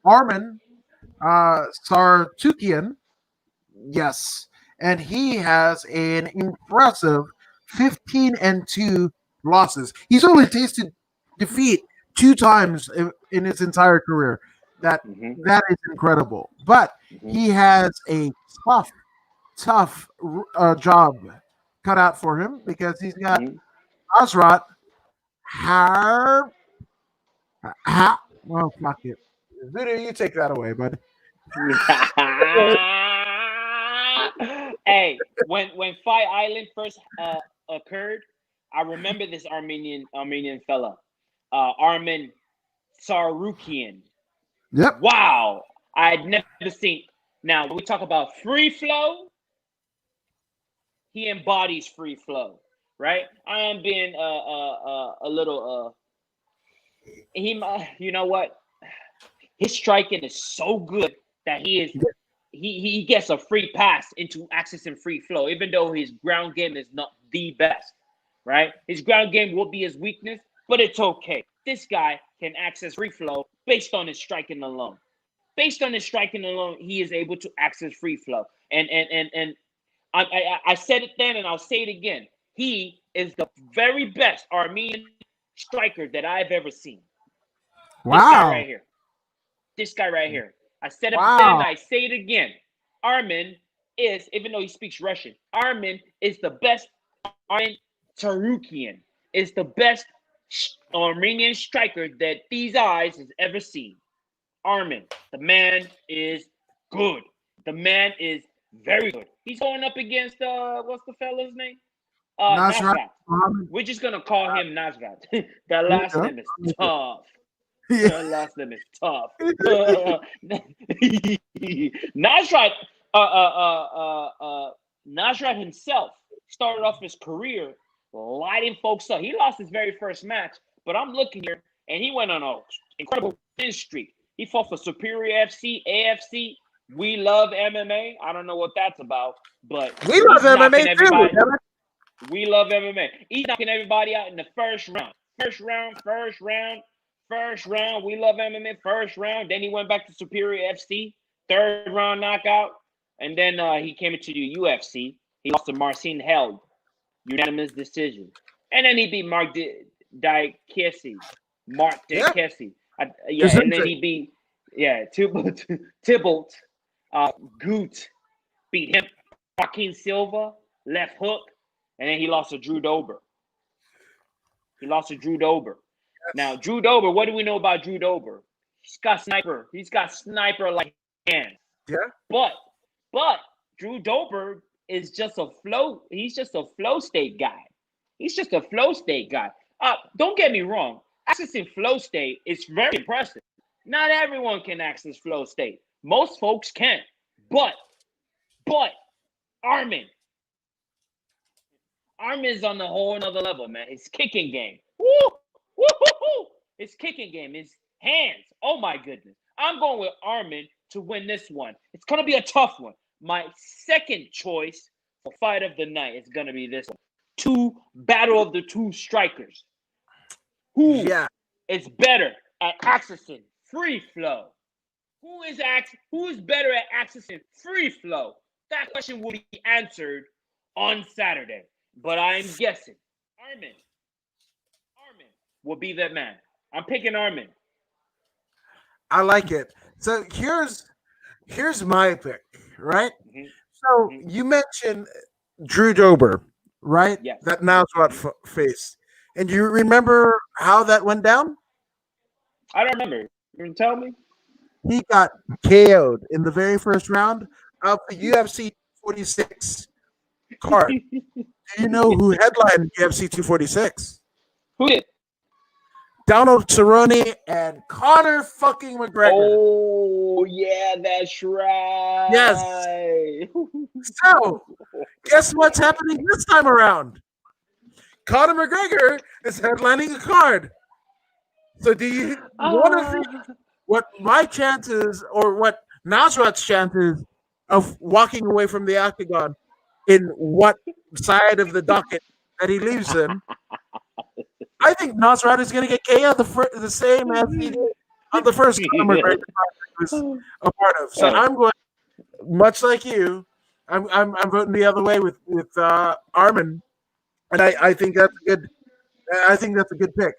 Arman Sartukian. Yes, and he has an impressive 15-2 losses. He's only tasted defeat 2 times in his entire career. That Mm-hmm. that is incredible. But Mm-hmm. he has a tough job cut out for him because he's got Mm-hmm. Nasrat Har. Well, fuck it. Voodoo, you take that away, bud. Hey, when Fight Island first occurred, I remember this Armenian fella, Armin Sarukian. Yep. Wow, I had never seen. Now when we talk about free flow, he embodies free flow, right? I am being a little you know what? His striking is so good that he gets a free pass into accessing free flow, even though his ground game is not the best, right? His ground game will be his weakness, but it's okay. This guy can access free flow based on his striking alone. Based on his striking alone, he is able to access free flow. And I said it then, and I'll say it again. He is the very best Armenian striker that I've ever seen. This guy Wow. right here. This guy right here. I said it then, Wow. I say it again. Armin is, even though he speaks Russian, Armin is the best. Armin Tarukian is the best Armenian striker that these eyes has ever seen. Armin, the man is good. The man is very good. He's going up against what's the fella's name? Nasrat Nasrat. Mohammed. We're just gonna call him Nasrat. That There you last go. name is tough. Yeah. That last name is tough. Nasrat, Nasrat himself started off his career lighting folks up. He lost his very first match, but I'm looking here, and he went on an incredible win streak. He fought for Superior FC, AFC. We love MMA. I don't know what that's about, but We love he's knocking MMA too. everybody. Damn it. We love MMA. He's knocking everybody out in the first round. First round. We love MMA. First round. Then he went back to Superior FC. Third round knockout. And then he came into the UFC. He lost to Marcin Held. Unanimous decision. And then he beat Mark Diakesi. Yeah. Yeah, and then he beat Tybalt. Goot beat him. Joaquin Silva, left hook. And then he lost to Drew Dober. Now, Drew Dober, what do we know about Drew Dober? He's got sniper. He's got sniper-like hands. Yeah. But Drew Dober is just a flow. He's just a flow state guy. Don't get me wrong. Accessing flow state is very impressive. Not everyone can access flow state. Most folks can. But Armin's on the whole another level, man. His kicking game. His kicking game, his hands. Oh my goodness. I'm going with Armin to win this one. It's gonna be a tough one. My second choice for fight of the night is gonna be this one. Battle of the two strikers. Who is better at accessing free flow? Who is better at accessing free flow? That question will be answered on Saturday. But I'm guessing Armin will be that man. I'm picking Armin. I like it. So here's my pick, right? Mm-hmm. So you mentioned Drew Dober, right? Yes. That Nasrat face. And you remember how that went down? I don't remember. You can tell me? He got KO'd in the very first round of the UFC 46 card. Do you know who headlined UFC 246? Who did? Donald Cerrone and Conor fucking McGregor. Oh, yeah, that's right. Yes. So, guess what's happening this time around? Conor McGregor is headlining a card. So, do you want to see what my chances or what Nasrat's chances of walking away from the octagon in what side of the docket that he leaves in? I think Nasrat is going to get KO the same as he did on the first Conor McGregor was a part of. So I'm going, much like you, I'm voting the other way with Armin, and I think that's a good. I think that's a good pick.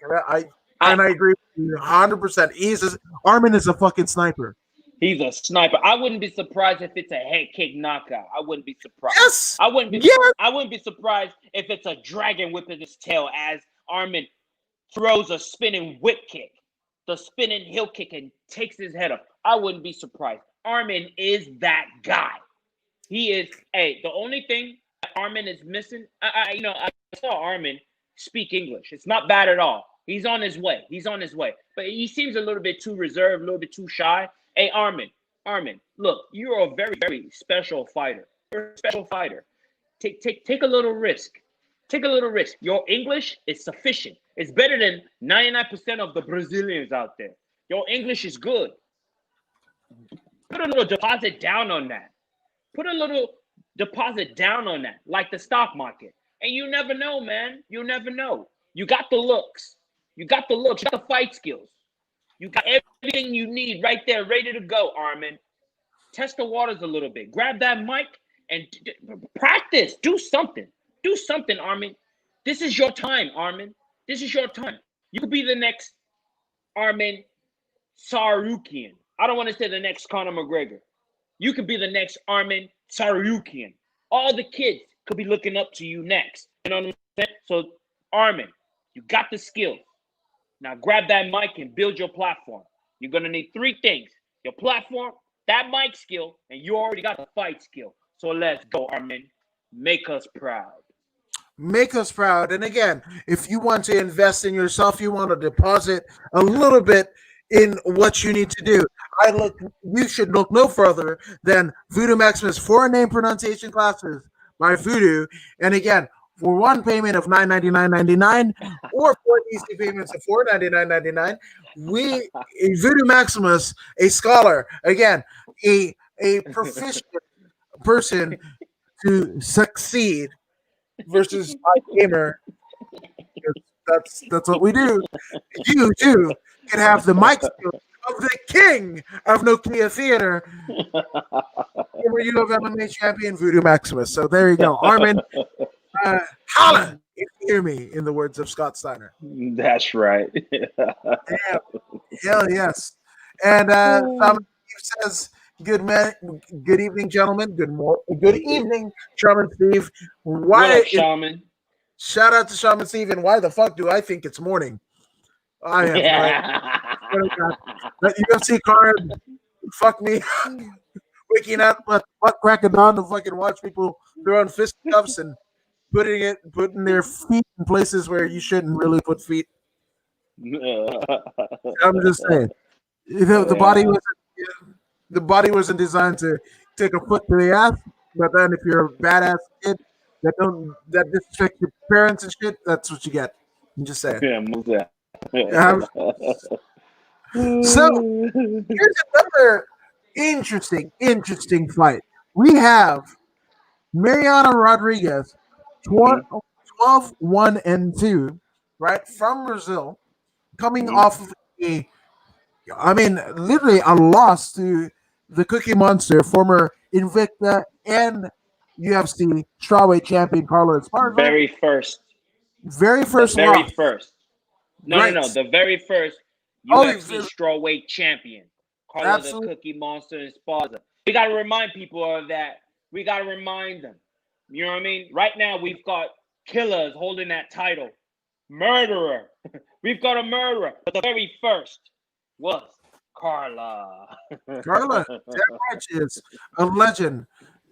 and I agree with you 100%. Armin is a fucking sniper. He's a sniper. I wouldn't be surprised if it's a head kick knockout. I wouldn't be surprised. Yes. I wouldn't be. Yes. I wouldn't be surprised if it's a dragon whipping his tail as Armin throws a spinning whip kick, the spinning heel kick, and takes his head off. I wouldn't be surprised. Armin is that guy. He is. Hey, the only thing Armin is missing, I saw Armin speak English. It's not bad at all. He's on his way. But he seems a little bit too reserved, a little bit too shy. Hey, Armin, look, you're a very, very special fighter. You're a special fighter. Take a little risk. Take a little risk. Your English is sufficient. It's better than 99% of the Brazilians out there. Your English is good. Put a little deposit down on that. Like the stock market. And you never know, man. You never know. You got the looks. You got the fight skills. You got everything you need right there, ready to go, Armin. Test the waters a little bit. Grab that mic and practice. Do something. Armin. This is your time, Armin. This is your time. You could be the next Armin Sarukian. I don't want to say the next Conor McGregor. You could be the next Armin Sarukian. All the kids could be looking up to you next. You know what I'm saying? So, Armin, you got the skills. Now grab that mic and build your platform. You're going to need three things. Your platform, that mic skill, and you already got the fight skill. So let's go, Armin. Make us proud. Make us proud. And again, if you want to invest in yourself, you want to deposit a little bit in what you need to do. You should look no further than Voodoo Maximus foreign name pronunciation classes by Voodoo. And again, for one payment of $999.99 or 4 easy payments of $499.99, Voodoo Maximus, a scholar, again, a proficient person to succeed versus my gamer. That's what we do. You too can have the mic skills of the king of Nokia Theater, former U of MMA champion Voodoo Maximus. So there you go, Armin. Holla if you hear me, in the words of Scott Steiner. That's right. Damn. Hell yes. And says, good evening, gentlemen. Good evening, Shaman Steve. What up, Shaman? Shout out to Shaman Steve. And why the fuck do I think it's morning? I have that UFC card. Fuck me. Waking up, but crack of dawn to fucking watch people throwing fisticuffs and putting their feet in places where you shouldn't really put feet. I'm just saying, the body wasn't designed to take a foot to the ass. But then, if you're a badass kid that disrespect your parents and shit, that's what you get. I'm just saying. Yeah, move that. So here's another interesting fight. We have Mariana Rodriguez, 12-1-2, right, from Brazil, coming off of literally a loss to the Cookie Monster, former Invicta and UFC strawweight champion Carla Esparza. Very first loss. No, the very first UFC strawweight champion, Carla the Cookie Monster Esparza. We got to remind people of that. We got to remind them. You know what I mean? Right now, we've got killers holding that title. Murderer. We've got a murderer. But the very first was Carla. Carla, that much is a legend.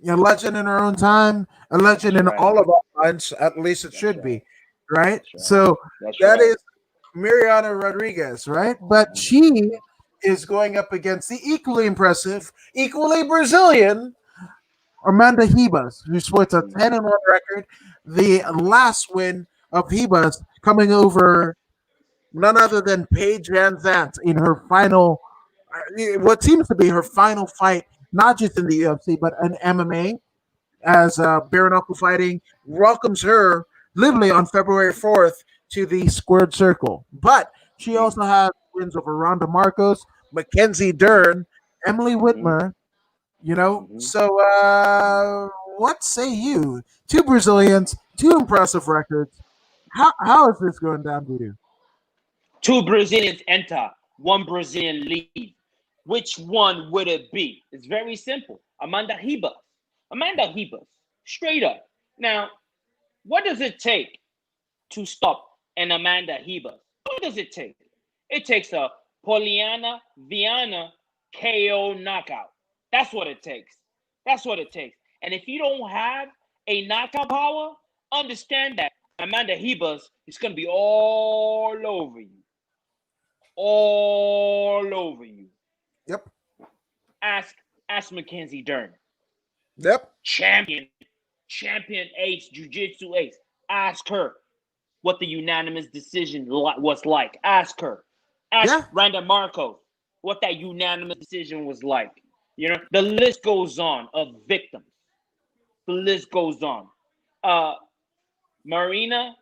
A legend in her own time. A legend in all of our minds. At least it should be. Right? So that is Mariana Rodriguez, right? But she is going up against the equally impressive, equally Brazilian Amanda Ribas, who sports a 10-1 record. The last win of Ribas coming over none other than Paige Van Zandt in her final, what seems to be her final fight, not just in the UFC, but in MMA, as bare knuckle fighting welcomes her literally on February 4th to the squared circle. But she also has wins over Ronda Marcos, Mackenzie Dern, Emily Whitmer. So what say you? Two Brazilians, two impressive records. How is this going down, Voodoo? Two Brazilians enter, one Brazilian leave. Which one would it be? It's very simple. Amanda Ribas. Amanda Ribas. Straight up. Now, what does it take to stop an Amanda Ribas? What does it take? It takes a Poliana Viana KO knockout. That's what it takes. That's what it takes. And if you don't have a knockout power, understand that Amanda Ribas is going to be all over you. All over you. Yep. Ask Mackenzie Dern. Yep. Champion ace, jiu-jitsu ace. Ask her what the unanimous decision was like. Ask her. Ask Randa Marcos what that unanimous decision was like. You know, the list goes on of victims. The list goes on. Mahina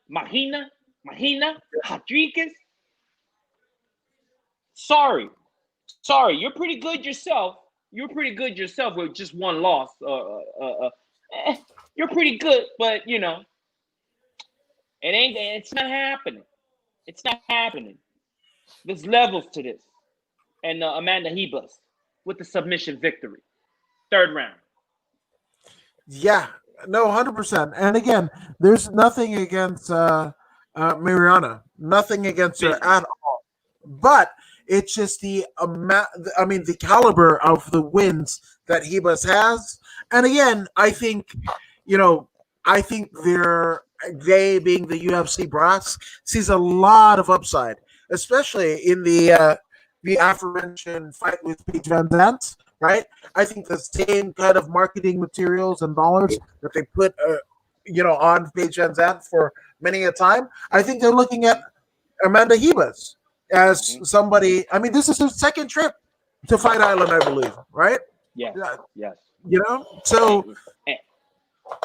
Rodriguez. Sorry, you're pretty good yourself. You're pretty good yourself with just one loss. You're pretty good, but you know, it's not happening. It's not happening. There's levels to this. And Amanda Ribas with the submission victory. 3rd round. Yeah, no, 100%. And again, there's nothing against Mariana. Nothing against her at all. But it's just the amount, the caliber of the wins that Ribas has. And again, I think, they being the UFC brass sees a lot of upside, especially in the aforementioned fight with Paige Van Zandt, right? I think the same kind of marketing materials and dollars that they put, on Paige Van Zandt for many a time, I think they're looking at Amanda Ribas as somebody. I mean, this is her 2nd trip to Fight Island, I believe, right? Yes. Yes. So.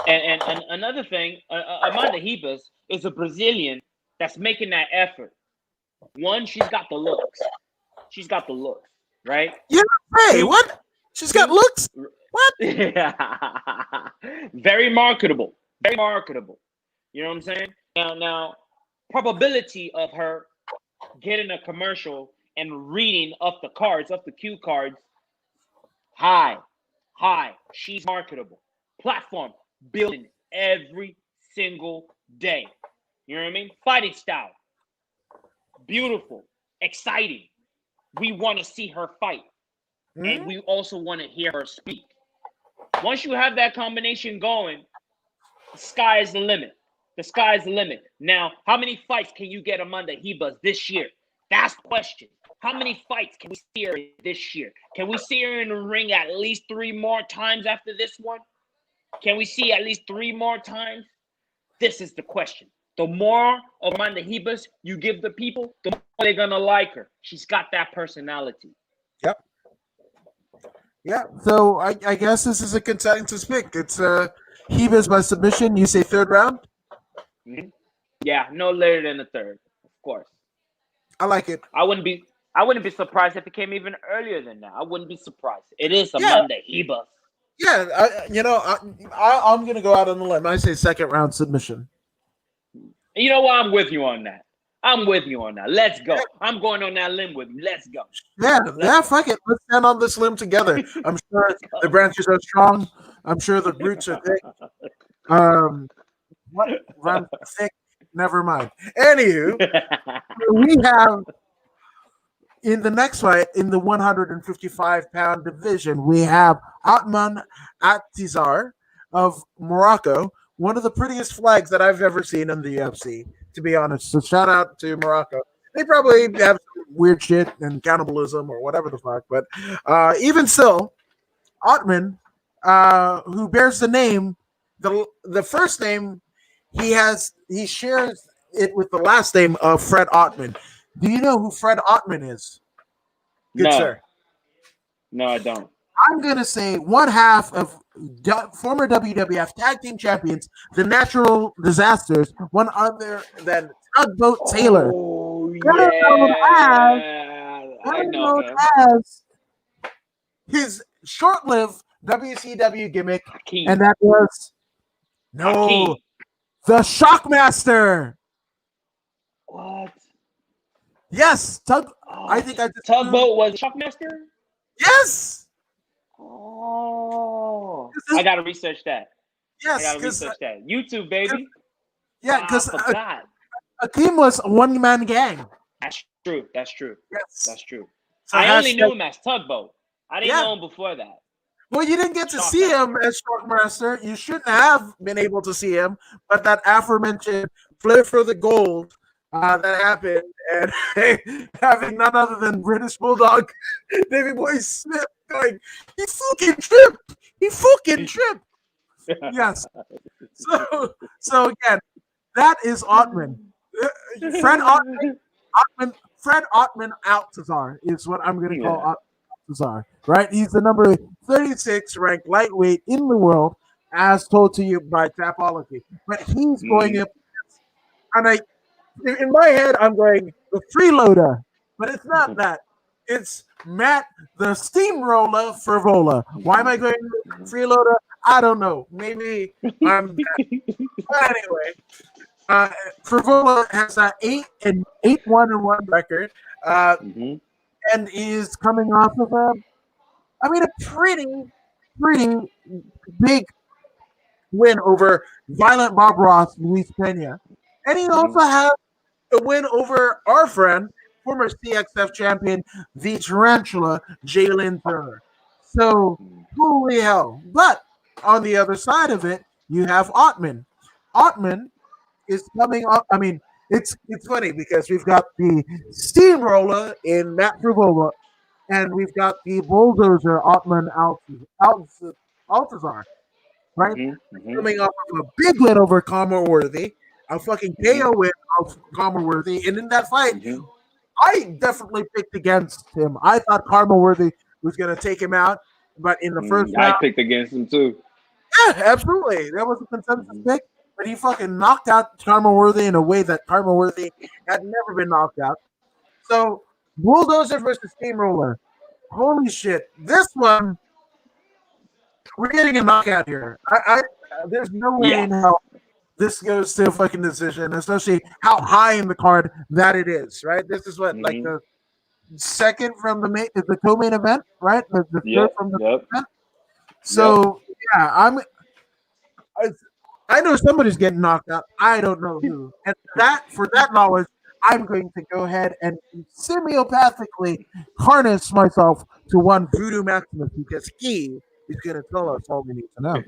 And another thing, Amanda Ribas is a Brazilian that's making that effort. One, she's got the looks. Right? Yeah. Hey, what? She's got looks? What? Very marketable. Very marketable. You know what I'm saying? Now, probability of her getting a commercial and reading off the cue cards, high. She's marketable. Platform building every single day. You know what I mean? Fighting style. Beautiful. Exciting. We want to see her fight. And we also want to hear her speak. Once you have that combination going, the sky is the limit. Now, how many fights can you get Amanda Ribas this year? That's the question. How many fights can we see her this year? Can we see her in the ring at least 3 more times after this one? Can we see at least 3 more times? This is the question. The more Amanda Ribas you give the people, the more they're going to like her. She's got that personality. Yep. Yeah, so I guess this is a consensus pick. It's Ribas by submission. You say 3rd round? Mm-hmm. Yeah, no later than the 3rd, of course. I like it. I wouldn't be surprised if it came even earlier than that. I wouldn't be surprised. It is Amanda Ribas. Yeah, I'm going to go out on the limb. I say 2nd round submission. You know what? I'm with you on that. Let's go. I'm going on that limb with you. Let's go. Fuck it. Let's stand on this limb together. I'm sure the branches are strong. I'm sure the roots are thick. What runs thick? Never mind. Anywho, we have in the next fight in the 155-pound division, we have Atman Atizar of Morocco, one of the prettiest flags that I've ever seen in the UFC, to be honest. So shout out to Morocco. They probably have some weird shit and cannibalism or whatever the fuck, but even still, Atman, who bears the name, the first name he shares it with the last name of Fred Ottman. Do you know who Fred Ottman is? Good sir. No, I don't. I'm going to say one half of former WWF Tag Team Champions, the Natural Disasters, one other than Tugboat Taylor. Oh, yeah. I know him. As his short-lived WCW gimmick, Hakeem. And that was Hakeem. The Shockmaster. What? Yes, Tug. I Oh, think I just Tugboat was Shockmaster. yes. Oh, I gotta research that. I Yes, gotta because research that. YouTube, baby. yeah, Wow, I because forgot. Akeem was a one-man gang. That's true. That's true. Yes. That's true. So I only hashtag knew him as Tugboat. I didn't yeah. know him before that. Well, you didn't get to see Shockmaster. him as Shockmaster. You shouldn't have been able to see him, but that aforementioned flip for the gold that happened, and having none other than British Bulldog Davy Boy Smith going, he fucking tripped. He fucking tripped. Yes. So again, that is Ottman. Fred Ottman Altazar is what I'm going to call Yeah. Altazar, right? He's the number 36 ranked lightweight in the world, as told to you by Tapology. But he's going Mhm. up, and in my head, I'm going the freeloader, but it's not that. It's Matt the Steamroller Frivola. Why am I going freeloader? I don't know. Maybe I'm. But anyway, uh, Frivola has an 8-1-1 record, uh, Mhm. and is coming off of a pretty big win over Violent Bob Ross, Luis Pena, and he also Mhm. has a win over our friend, former CXF champion, the Tarantula, Jalen Turner. So, holy hell! But on the other side of it, you have Ottman. Ottman is coming up. I mean, it's funny because we've got the steamroller in Matt Frivola, and we've got the bulldozer Ottman Altazar, right? Mhm. Mhm. Coming off of a big win over Commer Worthy, a fucking Mhm. KO win of Commer Worthy, and in that fight, Mhm. I definitely picked against him. I thought Karma Worthy was going to take him out, but in the first I round, picked against him too. yeah, absolutely. That was a consensus Mhm. pick, but he fucking knocked out Karma Worthy in a way that Karma Worthy had never been knocked out. So, Bulldozer versus Steamroller. Holy shit. This one, we're getting a knockout here. There's no way Yeah. in hell this goes to a fucking decision, especially how high in the card that it is, right? This is what, like Mhm. the second from the co-main event, right? The third Yep. from the Yep. event. Yep. So yeah, I, I know somebody's getting knocked out. I don't know who. And for that knowledge, I'm going to go ahead and semiopathically harness myself to one Voodoo Maximus because he is going to tell us all we need to know.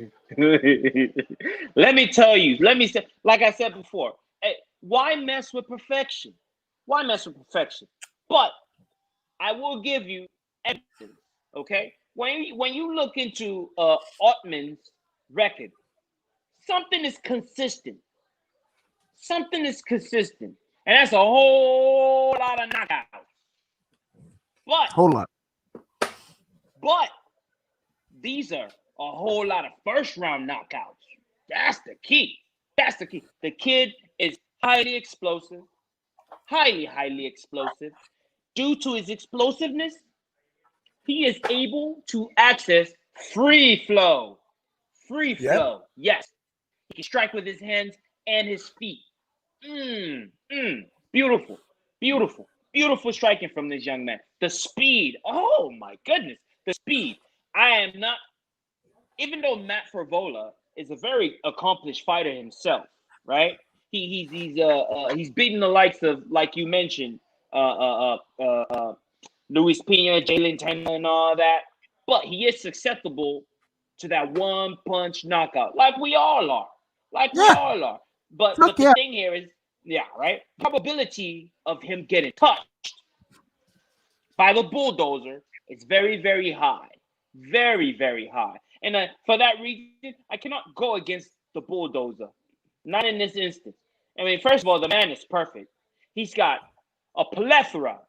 Let me tell you. Let me say, like I said before, why mess with perfection? Why mess with perfection? But I will give you evidence. Okay, when you look into Ottman's record, something is consistent. Something is consistent, and that's a whole lot of knockouts. But Hold on. but these are a whole lot of first round knockouts. That's the key. That's the key. The kid is highly explosive, highly explosive. Due to his explosiveness, he is able to access free flow. Free Yeah. flow. Yes. He can strike with his hands and his feet. Beautiful. Beautiful. Beautiful striking from this young man. The speed. Oh my goodness. The speed. I am not, even though Matt Favola is a very accomplished fighter himself, right? He's beaten the likes of, like you mentioned, Luis Pena, Jalen Turner, and all that. But he is susceptible to that one punch knockout, like we all are, like we Yeah. all are. But Fuck the yeah. thing here is, yeah, right. Probability of him getting touched by the bulldozer is very high, very high. And for that reason, I cannot go against the bulldozer. Not in this instance. I mean, first of all, the man is perfect. He's got a plethora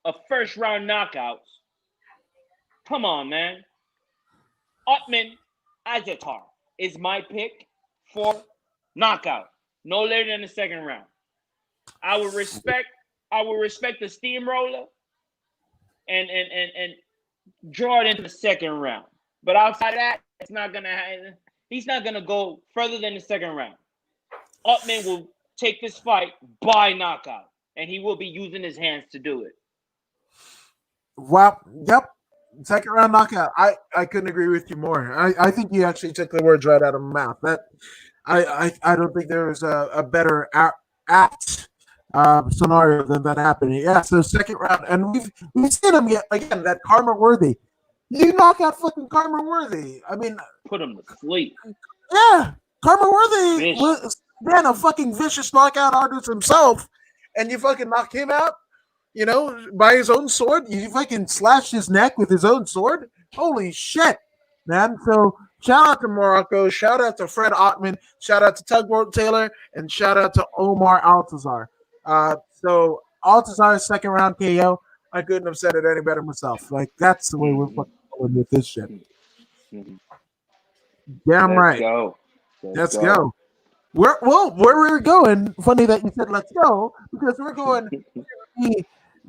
of first round knockouts. Come on, man. Ottman Azatar is my pick for knockout. No later than the second round. I will respect the steamroller and draw it into the second round. But outside of that, it's not gonna happen. He's not gonna go further than the second round. Ottman will take this fight by knockout. and he will be using his hands to do it. Wow. Yep. Second round knockout. I couldn't agree with you more. I think you actually took the words right out of my mouth. That I don't think there was a better apt scenario than that happening. Yeah. So second round, and we've seen him yet again. That Karma Worthy. You knock out fucking Karma Worthy. I mean, Put him to sleep. yeah, Karma Worthy Vicious. was man a fucking vicious knockout artist himself, and you fucking knock him out. By his own sword. You fucking slashed his neck with his own sword. Holy shit, man. So shout out to Morocco. Shout out to Fred Ottman. Shout out to Tugboat Taylor. And shout out to Omar Altazar. So Altazar's second round KO. I couldn't have said it any better myself. Like, that's the way we're fucking going with this shit. Damn right. Go. Let's go. Where we're going, funny that you said let's go, because we're going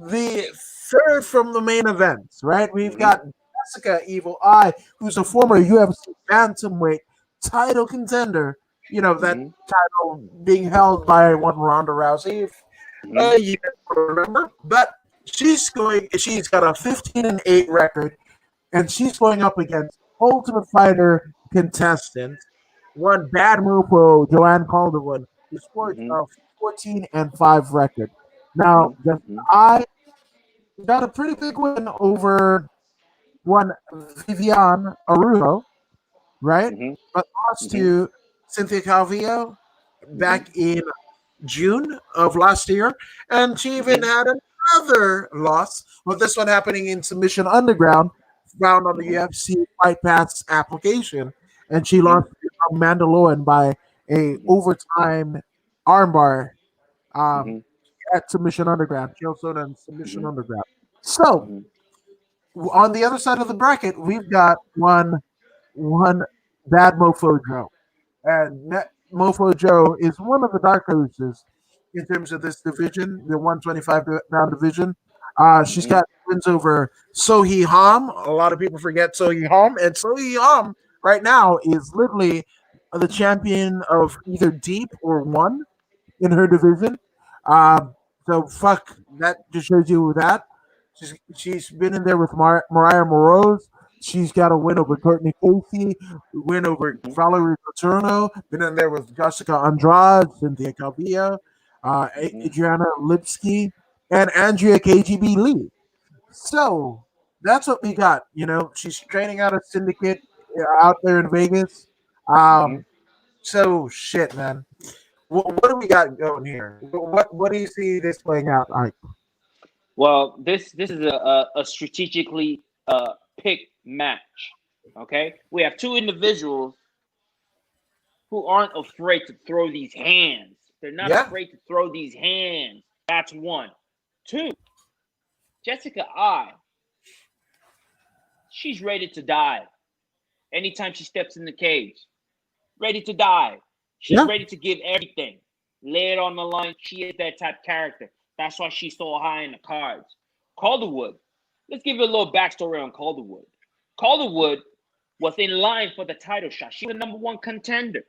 the third from the main events, right? We've got Jessica Evil Eye, who's a former UFC bantamweight title contender. That title being held by one Ronda Rousey, if you remember. But she's got a 15-8 record, and she's going up against Ultimate Fighter contestant, one bad mofo, Joanne Calderwood, who scored a 14-5 record. Now, I got a pretty big win over one Vivian Arujo, right? But lost to Cynthia Calvillo back in June of last year. And she even had another loss, with this one happening in Submission Underground, found on the UFC Fight Pass application. And she lost to Amanda Lowen by a overtime armbar at Submission Underground. Chael Sonnen and Submission Underground. So, on the other side of the bracket, we've got one bad mofo Joe. And that mofo Joe is one of the dark horses in terms of this division, the 125-pound division. She's got wins over Sohee Ham. A lot of people forget Sohee Ham. And Sohee Ham right now is literally the champion of either Deep or One in her division. So fuck, that just shows you that. She's been in there with Mariah Moroz. She's got a win over Courtney Casey, win over Valerie Paterno, been in there with Jessica Andrade, Cynthia Calvillo, Adriana Lipsky, and Andrea KGB Lee. So that's what we got. She's training out of Syndicate out there in Vegas. So shit, man. What do we got going here? What do you see this playing out like? Well, this is a strategically picked match. Okay, we have two individuals who aren't afraid to throw these hands. They're not afraid to throw these hands. That's one. Two, Jessica Eye. She's ready to dive. Anytime she steps in the cage, ready to dive. She's ready to give everything. Lay it on the line. She is that type of character. That's why she's so high in the cards. Calderwood. Let's give you a little backstory on Calderwood. Calderwood was in line for the title shot. She was the number one contender.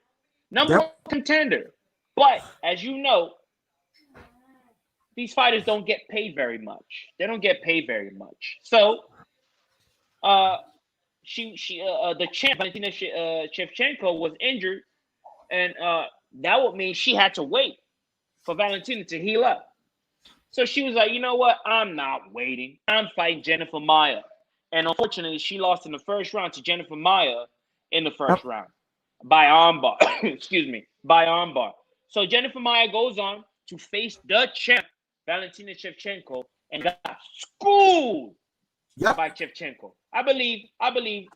One contender. But as you know, these fighters don't get paid very much. They don't get paid very much. So, the champ Valentina Shevchenko was injured, and that would mean she had to wait for Valentina to heal up. So she was like, you know what? I'm not waiting. I'm fighting Jennifer Maia. And unfortunately, she lost in the first round to Jennifer Maia in the first round by armbar. Excuse me, by armbar. So Jennifer Maia goes on to face the champ, Valentina Shevchenko, and got schooled by Shevchenko. I believe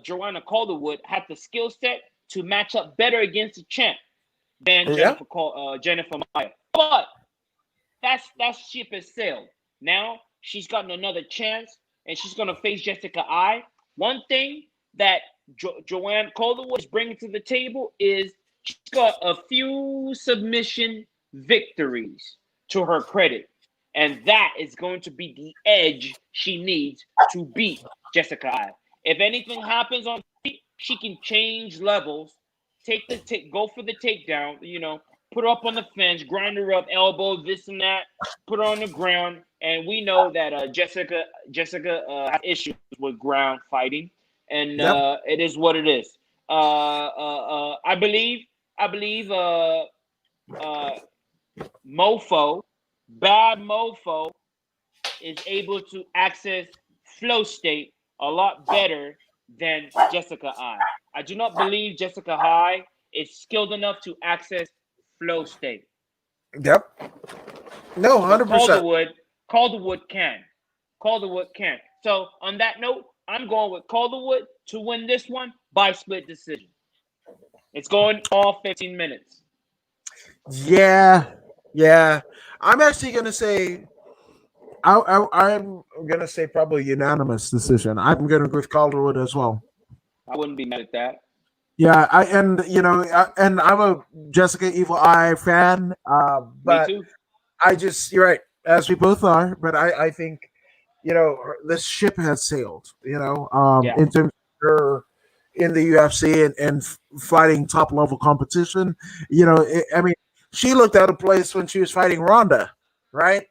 Joanna Calderwood had the skill set to match up better against the champ than Jennifer Maia. But that ship has sailed. Now she's gotten another chance, and she's going to face Jessica Eye. One thing that Joanne Calderwood is bringing to the table is she's got a few submission victories to her credit, and that is going to be the edge she needs to beat Jessica Eye. If anything happens on feet, she can change levels, go for the takedown, put her up on the fence, grind her up, elbow, this and that, put her on the ground. And we know that Jessica has issues with ground fighting, and Yep. it is what it is. I believe uh, Mofo, bad Mofo, is able to access flow state a lot better than Jessica I. I do not believe Jessica I is skilled enough to access flow state. Yep. No, But 100%. Calderwood can. Calderwood can. So on that note, I'm going with Calderwood to win this one by split decision. It's going all 15 minutes. Yeah. Yeah. I'm actually going to say I'm gonna say probably unanimous decision. I'm gonna go with Calderwood as well. I wouldn't be mad at that. Yeah, and I'm a Jessica Evil Eye fan, Me but too. you're right, as we both are. But I think this ship has sailed. Yeah. In terms of her in the UFC and fighting top level competition. I mean, she looked out of place when she was fighting Ronda, right?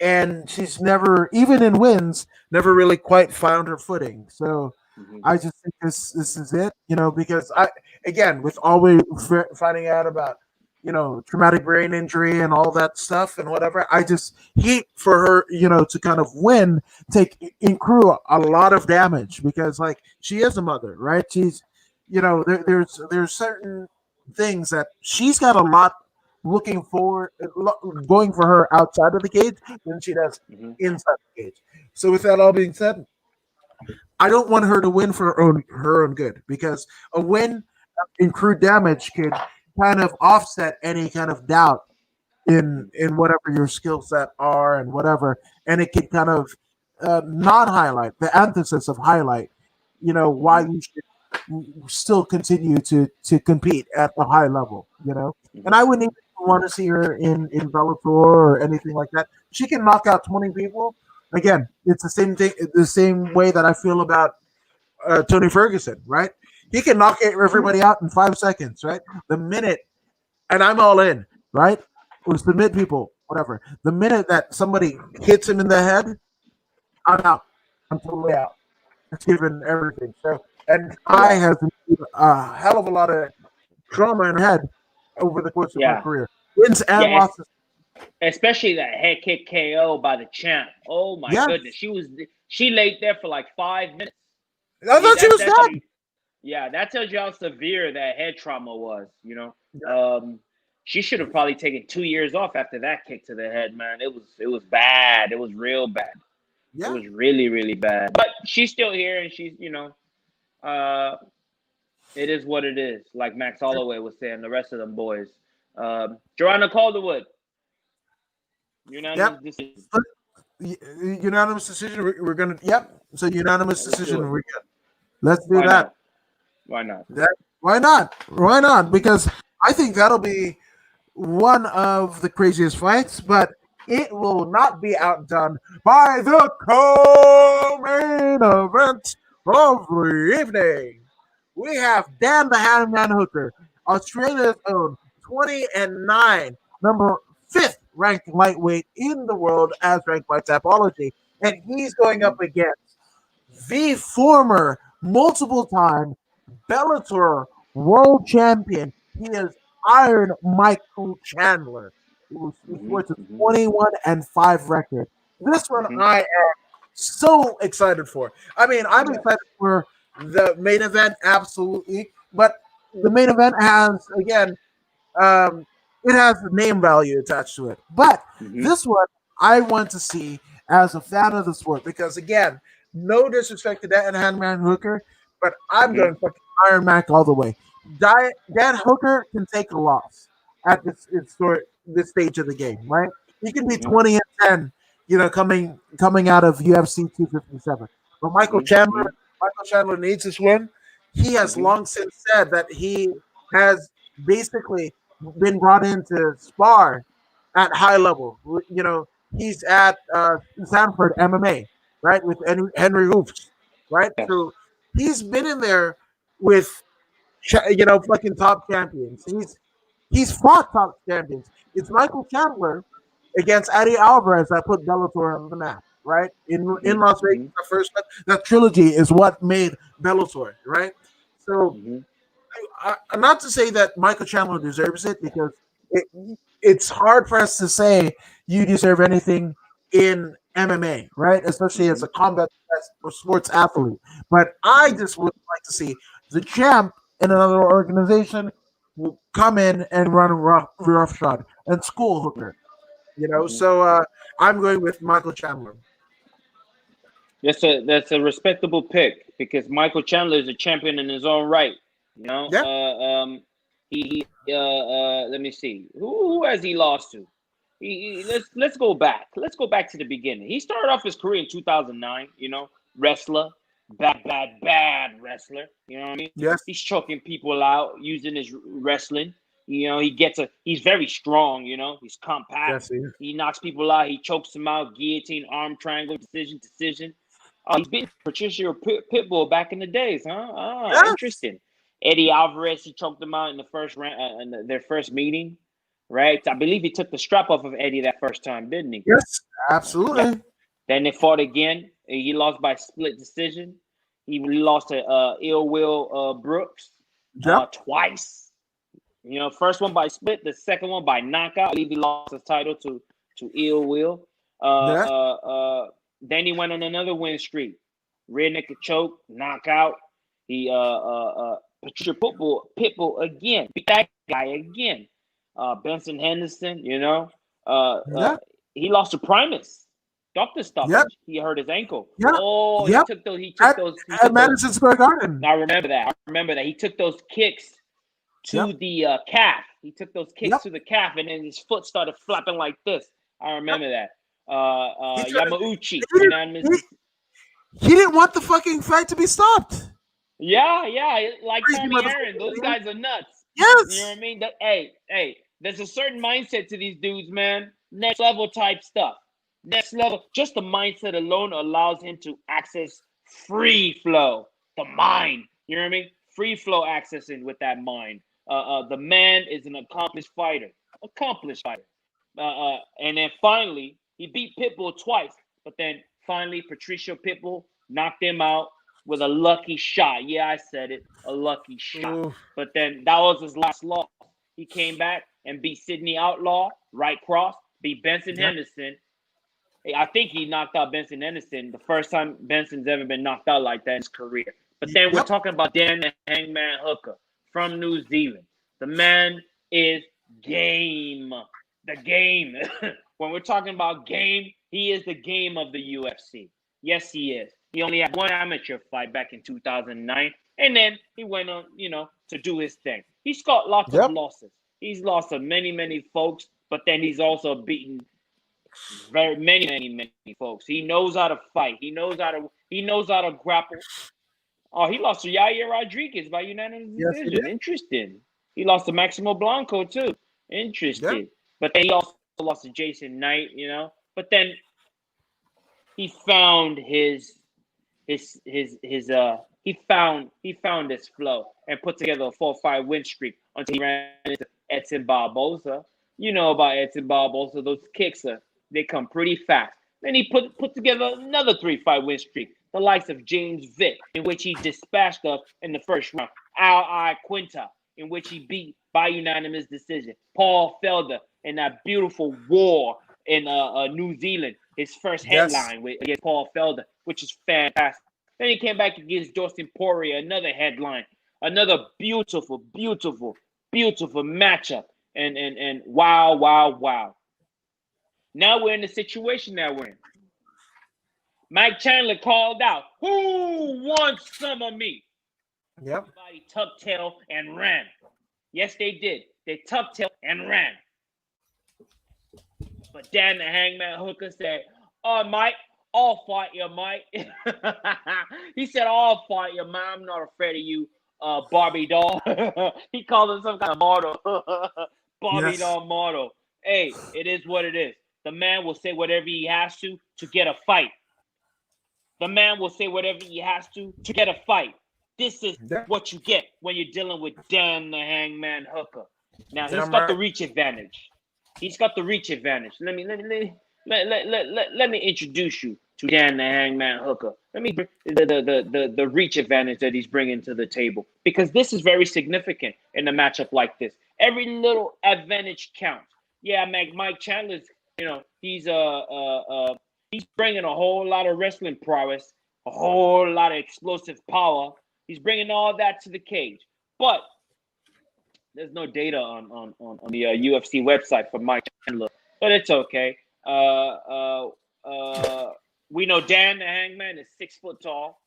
And she's never, even in wins, never really quite found her footing. So Mhm. I just think this is it, because I again with always finding out about traumatic brain injury and all that stuff and whatever. I just hate for her, to kind of win, take accrue a lot of damage because like she is a mother, right? She's there's certain things that she's got a lot looking forward going for her outside of the cage than she does Mhm. inside the cage. So with that all being said, I don't want her to win for her own good because a win in crude damage could kind of offset any kind of doubt in whatever your skill set are and whatever, and it can kind of not highlight the emphasis of highlight. Why Mhm. you should still continue to compete at the high level. And Mhm. I wouldn't even want to see her in Bellator or anything like that. She can knock out 20 people. Again, it's the same thing, the same way that I feel about Tony Ferguson, right? He can knock everybody out in 5 seconds, right? The minute, and I'm all in, right? Or submit people, whatever. The minute that somebody hits him in the head, I'm out. I'm totally out. It's given everything. So, and I Yeah. has a hell of a lot of trauma in her head over the course of her Yeah. career, wins and Yeah. losses. Especially that head kick KO by the champ. Oh my Yeah, goodness. She laid there for like 5 minutes. I thought she was That tells done. you, yeah, that tells you how severe that head trauma was, Yeah, She should have probably taken 2 years off after that kick to the head, man. It was bad. It was real bad. It yeah. was really, really bad. But she's still here and uh it is what it is. Like Max Holloway was saying, the rest of them boys. Joanna Calderwood, Yep. unanimous decision. Unanimous decision. We're gonna. Yep. So unanimous Let's do decision. it. We're good. Let's do Why that. not? Why not? Why not? Why not? Because I think that'll be one of the craziest fights, but it will not be outdone by the co-main event of the evening. We have Dan the Hangman Hooker, Australia's own 20-9, number fifth ranked lightweight in the world as ranked by Tapology, and he's going Mhm. up against the former multiple time Bellator world champion. He is Iron Michael Chandler, who Mhm. sports a Mhm. 21-5 record. This one Mhm. I am so excited for. I mean, I'm Yeah. excited for the main event, absolutely, but the main event has again um, it has name value attached to it. But Mhm. this one I want to see as a fan of the sport because again, no disrespect to Dan Handman Hooker, but I'm Mhm. going fucking Iron Mac all the way. Dan Hooker can take a loss at this stage of the game, right? He can be Mhm. 20-10, coming out of UFC 257. But Mhm. Mhm. Michael Chandler needs this win. He has Mhm. long since said that he has basically been brought in to spar at high level. He's at Sanford MMA, right, with Henry Hoofs, right? Yes. So he's been in there with fucking top champions. He's fought top champions. It's Michael Chandler against Eddie Alvarez that put Bellator on the map, right? In Las Vegas, Mm-hmm. the first that trilogy is what made Bellator, right? So Mm-hmm. not to say that Michael Chandler deserves it because it, it's hard for us to say you deserve anything in MMA, right? Especially as Mm-hmm. a combat or sports athlete. But I Mm-hmm. just would like to see the champ in another organization will come in and run roughshod and school hooker. Mm-hmm. So I'm going with Michael Chandler. That's a respectable pick because Michael Chandler is a champion in his own right. You know, Yeah, let me see who has he lost to. Let's go back. Let's go back to the beginning. He started off his career in 2009. You know, wrestler, bad wrestler. You know what I mean? yes, He's choking people out using his wrestling. You know, he's very strong. You know, he's compact. yes, he is. He knocks people out. He chokes them out. Guillotine, arm triangle, decision. Oh, he's beating Patricia Pitbull back in the days, huh? Ah, Yes, interesting. Eddie Alvarez, he choked them out in the first round, in their first meeting, right? I believe he took the strap off of Eddie that first time, didn't he? yes, Yeah. absolutely. Then they fought again. He lost by split decision. He lost to Ill Will Brooks Yep, twice. You know, first one by split, the second one by knockout. I believe he lost his title to Ill Will. yes, Then he went on another win streak. Rear naked choke, knockout. He Patricia Pitbull again, beat that guy again. Benson Henderson, you know. Uh, uh, yep, he lost to Primus. Doctor yep, stoppage. He hurt his ankle. yep, Oh, yep. he At, took those he at took those Madison Square Garden. I remember that. He took those kicks to Yep, the calf. He took those kicks yep, to the calf, and then his foot started flapping like this. I yep. remember that. He tried to, Yamauchi, he, didn't, unanimous. he didn't want the fucking fight to be stopped. Yeah, like Crazy Tommy Aaron. Those motherfucker. guys are nuts. You know what Yes. I mean? Hey, there's a certain mindset to these dudes, man. Next level type stuff. Next level. Just the mindset alone allows him to access free flow. The mind. You know what I mean? Free flow accessing with that mind. The man is an accomplished fighter. Accomplished fighter. And then finally, he beat Pitbull twice. But then finally, Patricio Pitbull knocked him out with a lucky shot. Yeah, I said it. A lucky shot. Ooh, But then that was his last loss. He came back and beat Sidney Outlaw, right cross, beat Benson yep, Henderson. I think he knocked out Benson Henderson the first time Benson's ever been knocked out like that in his career. But then we're yep, talking about Dan the Hangman Hooker from New Zealand. The man is game. The game. When we're talking about game, he is the game of the UFC. Yes, he is. He only had one amateur fight back in 2009, and then he went on, to do his thing. He's got lots of yep. losses. He's lost to many folks, but then he's also beaten very many folks. He knows how to fight. He knows how to grapple. Oh, he lost to Yair Rodriguez by unanimous Yes, he did. decision. Interesting. He lost to Maximo Blanco too. Yep. Interesting. But then he also lost to Jason Knight, But then he found he found his flow and put together a 4-5 win streak until he ran into Edson Barboza. You know about Edson Barboza. Those kicks they come pretty fast. Then he put together another 3-5 win streak, the likes of James Vick, in which he dispatched us in the first round. Al Quinta, in which he beat by unanimous decision. Paul Felder in that beautiful war in New Zealand, his first headline against Paul Felder, which is fantastic. Then he came back against Dustin Poirier, another headline, another beautiful matchup. And wow. Now we're in the situation that we're in. Mike Chandler called out, "Who wants some of me?" Yep. Everybody tucked tail and ran. Yes, they did. They tucked tail and ran. But Dan the Hangman Hooker said, "Oh, Mike, I'll fight you, Mike." He said, "I'll fight you, man. I'm not afraid of you, Barbie doll." He called him some kind of model. Barbie doll model. Hey, it is what it is. The man will say whatever he has to get a fight. The man will say whatever he has to get a fight. This is what you get when you're dealing with Dan the Hangman Hooker. Now he's Damn got the right. reach advantage. He's got the reach advantage. Let me introduce you to Dan the Hangman Hooker. Let me bring the reach advantage that he's bringing to the table, because this is very significant in a matchup like this. Every little advantage counts. Yeah, Mike Chandler's, he's bringing a whole lot of wrestling prowess, a whole lot of explosive power. He's bringing all that to the cage, but there's no data on the UFC website for Mike Chandler, but it's okay. We know Dan the Hangman is 6 foot tall,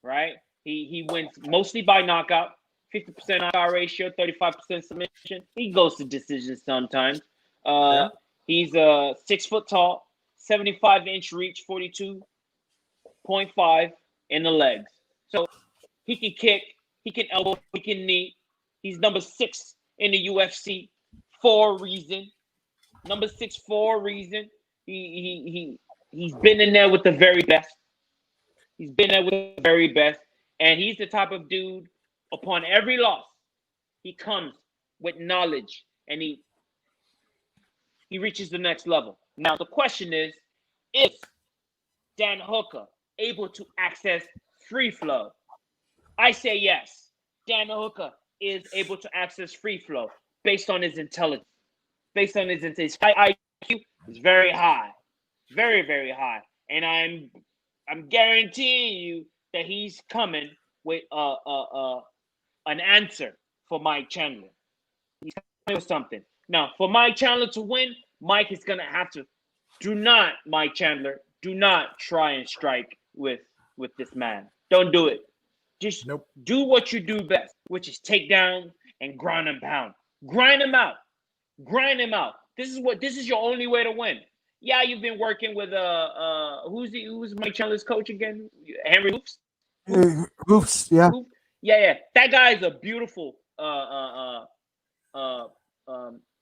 right? He wins mostly by knockout, 50% knockout ratio, 35% submission. He goes to decisions sometimes. Yeah. He's 6 foot tall, 75-inch reach, 42.5 in the legs. So he can kick, he can elbow, he can knee. He's number 6 in the UFC for a reason. Number 6 for a reason. He's been in there with the very best. He's been there with the very best. And he's the type of dude, upon every loss, he comes with knowledge and he reaches the next level. Now, the question is Dan Hooker able to access free flow? I say yes. Dan Hooker is able to access free flow based on his intelligence. Based on his IQ is very high. Very, very high. And I'm guaranteeing you that he's coming with an answer for Mike Chandler. He's coming with something. Now, for Mike Chandler to win, Mike is gonna have to Mike Chandler, do not try and strike with this man. Don't do it. Just do what you do best, which is take down and ground and pound. Grind him out. Grind him out. This is your only way to win. Yeah, you've been working with who's Mike Chandler's coach again? Henry Hoops? Hoops, yeah. Yeah. That guy is a beautiful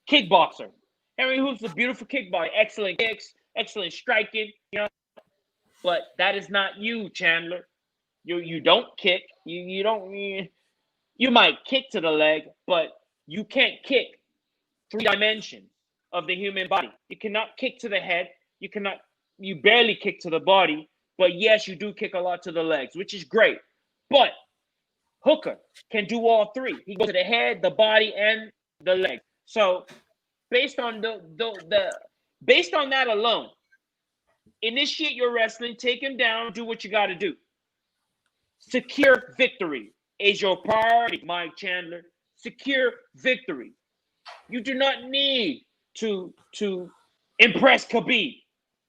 kickboxer. Henry Hoops is a beautiful kickboxer. Excellent kicks, excellent striking, But that is not you, Chandler. You don't kick. You might kick to the leg, but you can't kick 3 dimensions of the human body. You cannot kick to the head. You barely kick to the body, but yes, you do kick a lot to the legs, which is great. But Hooker can do all 3. He goes to the head, the body, and the leg. So based on based on that alone, initiate your wrestling, take him down, do what you got to do. Secure victory is your priority, Mike Chandler. Secure victory. You do not need to impress Khabib.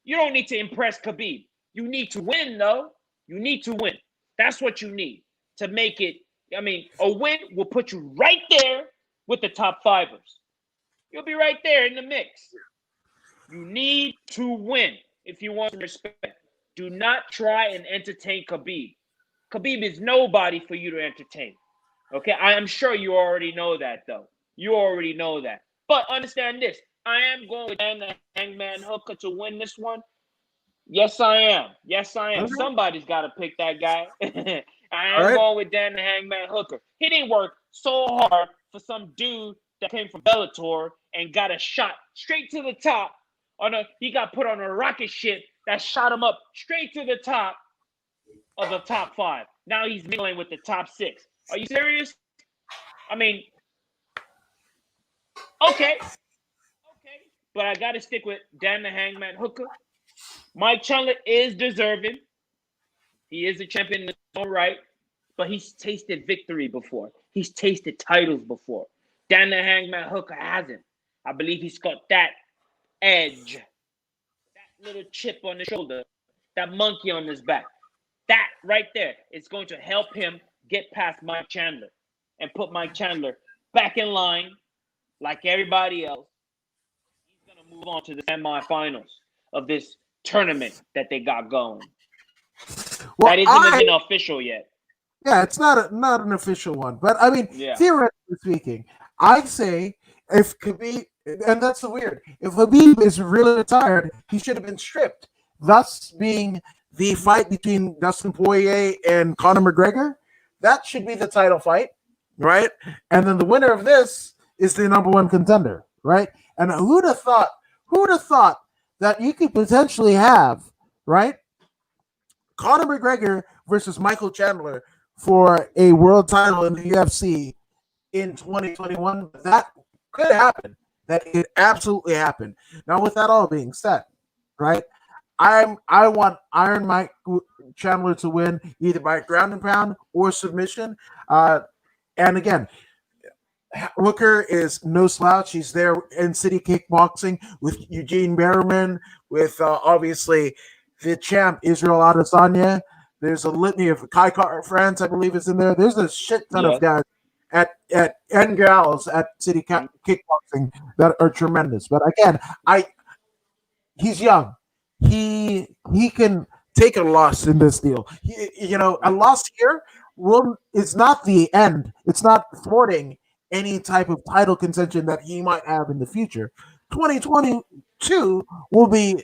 You don't need to impress Khabib. You need to win, though. You need to win. That's what you need to make it. I mean, a win will put you right there with the top 5ers. You'll be right there in the mix. You need to win if you want respect. Do not try and entertain Khabib. Khabib is nobody for you to entertain. Okay, I am sure you already know that, though. You already know that. But understand this. I am going with Dan the Hangman Hooker to win this one. Yes, I am. Yes, I am. Okay. Somebody's got to pick that guy. I am going with Dan the Hangman Hooker. He didn't work so hard for some dude that came from Bellator and got a shot straight to the top. He got put on a rocket ship that shot him up straight to the top of the top 5. Now he's mingling with the top 6. Are you serious? I mean, okay. But I got to stick with Dan the Hangman Hooker. Mike Chandler is deserving. He is a champion in his own right, but he's tasted victory before. He's tasted titles before. Dan the Hangman Hooker hasn't. I believe he's got that edge, that little chip on his shoulder, that monkey on his back. That right there is going to help him get past Mike Chandler and put Mike Chandler back in line like everybody else. He's going to move on to the semifinals of this tournament that they got going. Well, that isn't even official yet. Yeah, it's not an official one. But, I mean, theoretically speaking, I'd say if Khabib, and that's the weird, if Khabib is really tired, he should have been stripped, thus being the fight between Dustin Poirier and Conor McGregor. That should be the title fight, right? And then the winner of this is the number one contender, right? And who'd have thought? Who'd have thought that you could potentially have, right? Conor McGregor versus Michael Chandler for a world title in the UFC in 2021. That could happen. That could absolutely happen. Now, with that all being said, right? I want Iron Mike Chandler to win either by ground and pound or submission. And again, Hooker is no slouch. He's there in City Kickboxing with Eugene Berriman, with obviously the champ Israel Adesanya. There's a litany of Kai France, I believe, is in there. There's a shit ton of guys at and gals at City Kickboxing that are tremendous. But again, he's young. He can take a loss in this deal. A loss here it's not the end. It's not thwarting any type of title contention that he might have in the future. 2022 will be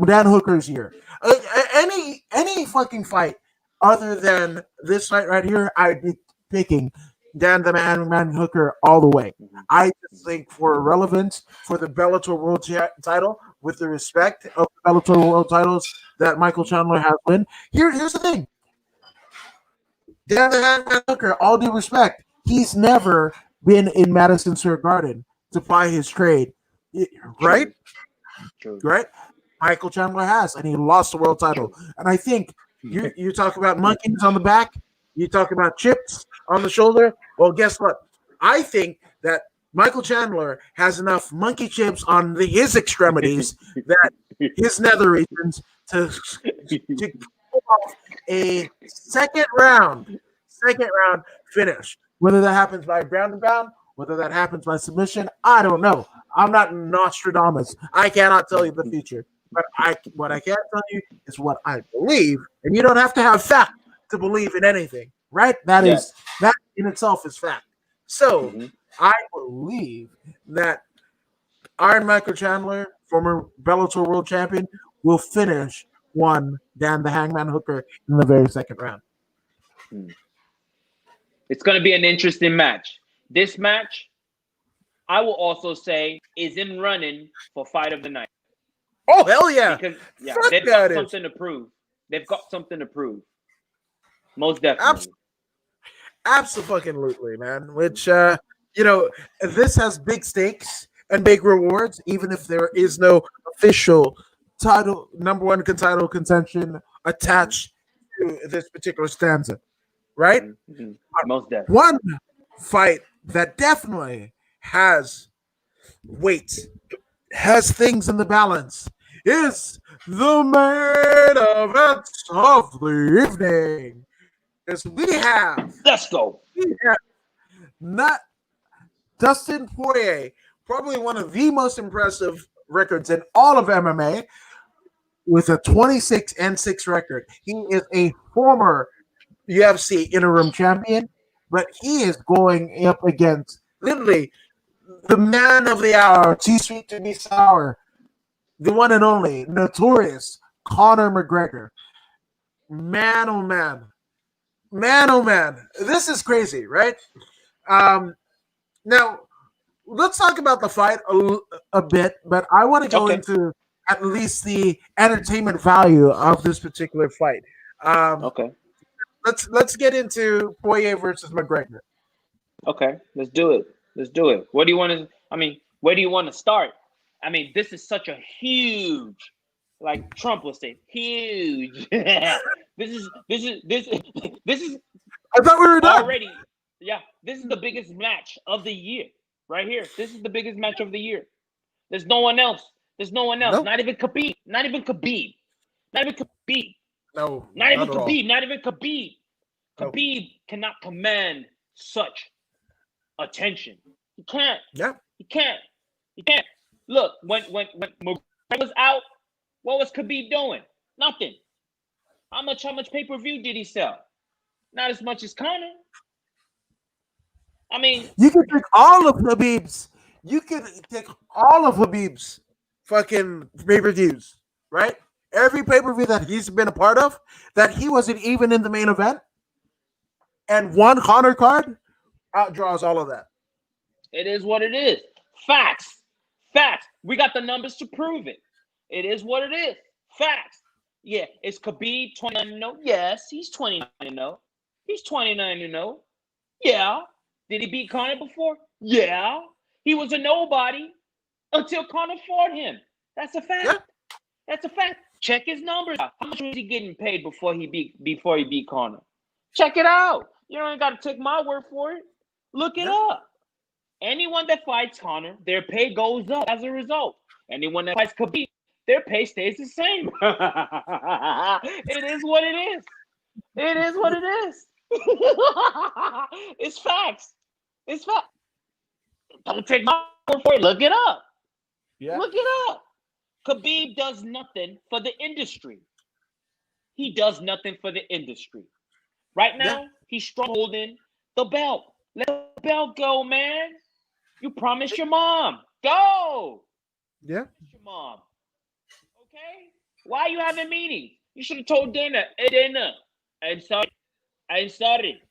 Dan Hooker's year. Any fucking fight other than this fight right here, I'd be picking Dan the Man Hooker all the way. I just think for relevance for the Bellator World title, with the respect of the Bellator World titles that Michael Chandler has won, here's the thing. Dan the Man Hooker, all due respect, he's never been in Madison Square Garden to ply his trade, right? True. Right? Michael Chandler has, and he lost the world title. And I think you talk about monkeys on the back, you talk about chips on the shoulder. Well, guess what? I think that Michael Chandler has enough monkey chips on his extremities that his nether regions to pull off a second round finish. Whether that happens by ground and pound, whether that happens by submission, I don't know. I'm not Nostradamus. I cannot tell you the future. But what I can tell you is what I believe, and you don't have to have fact to believe in anything, right? That in itself is fact. So I believe that Iron Michael Chandler, former Bellator World Champion, will finish Dan the Hangman Hooker in the very second round. It's going to be an interesting match. This match, I will also say, is in running for Fight of the Night. Oh, hell yeah. Because they've got something to prove. They've got something to prove. Most definitely. Absolutely, man. Which, this has big stakes and big rewards, even if there is no official number one title contention attached to this particular stanza, right? Most definitely. One fight that definitely has weight, has things in the balance, is the main event of the evening. Because let's go. Not Dustin Poirier, probably one of the most impressive records in all of MMA, with a 26-6 record. He is a former UFC interim champion, but he is going up against literally the man of the hour, too sweet to be sour, the one and only notorious Conor McGregor. Man, oh man. Man, oh man. This is crazy, right? Now, let's talk about the fight a bit, but I want to go into at least the entertainment value of this particular fight. Let's get into Poirier versus McGregor. Okay, let's do it. What do you want to? Where do you want to start? This is such a huge, like Trump would say, huge. This is. I thought we were done already. Yeah, this is the biggest match of the year, right here. This is the biggest match of the year. There's no one else. Nope. Not even Khabib. No, not even Khabib. Not even Khabib. Nope. Khabib cannot command such attention. He can't. Yeah. He can't. Look, when McGregor was out, what was Khabib doing? Nothing. How much pay-per-view did he sell? Not as much as Conor. You could take all of Khabib's. You could take all of Khabib's fucking pay-per-views, right? Every pay-per-view that he's been a part of, that he wasn't even in the main event, and one Conor card outdraws all of that. It is what it is. Facts. Facts. We got the numbers to prove it. It is what it is. Facts. Yeah, is Khabib 29-0? Yes, he's 29-0. He's 29-0. Yeah. Did he beat Conor before? Yeah. He was a nobody until Conor fought him. That's a fact. Yeah. That's a fact. Check his numbers out. How much was he getting paid before he beat Conor? Check it out. You don't got to take my word for it. Look it up. Anyone that fights Conor, their pay goes up as a result. Anyone that fights Khabib, their pay stays the same. It is what it is. It is what it is. It's facts. It's facts. Don't take my word for it. Look it up. Yeah. Look it up. Khabib does nothing for the industry. He does nothing for the industry. Right now, he's strong holding the belt. Let the belt go, man. You promised your mom. Go. Yeah. Your mom. Okay? Why are you having meetings? You should have told Dana, hey, Dana, I'm sorry. I'm sorry.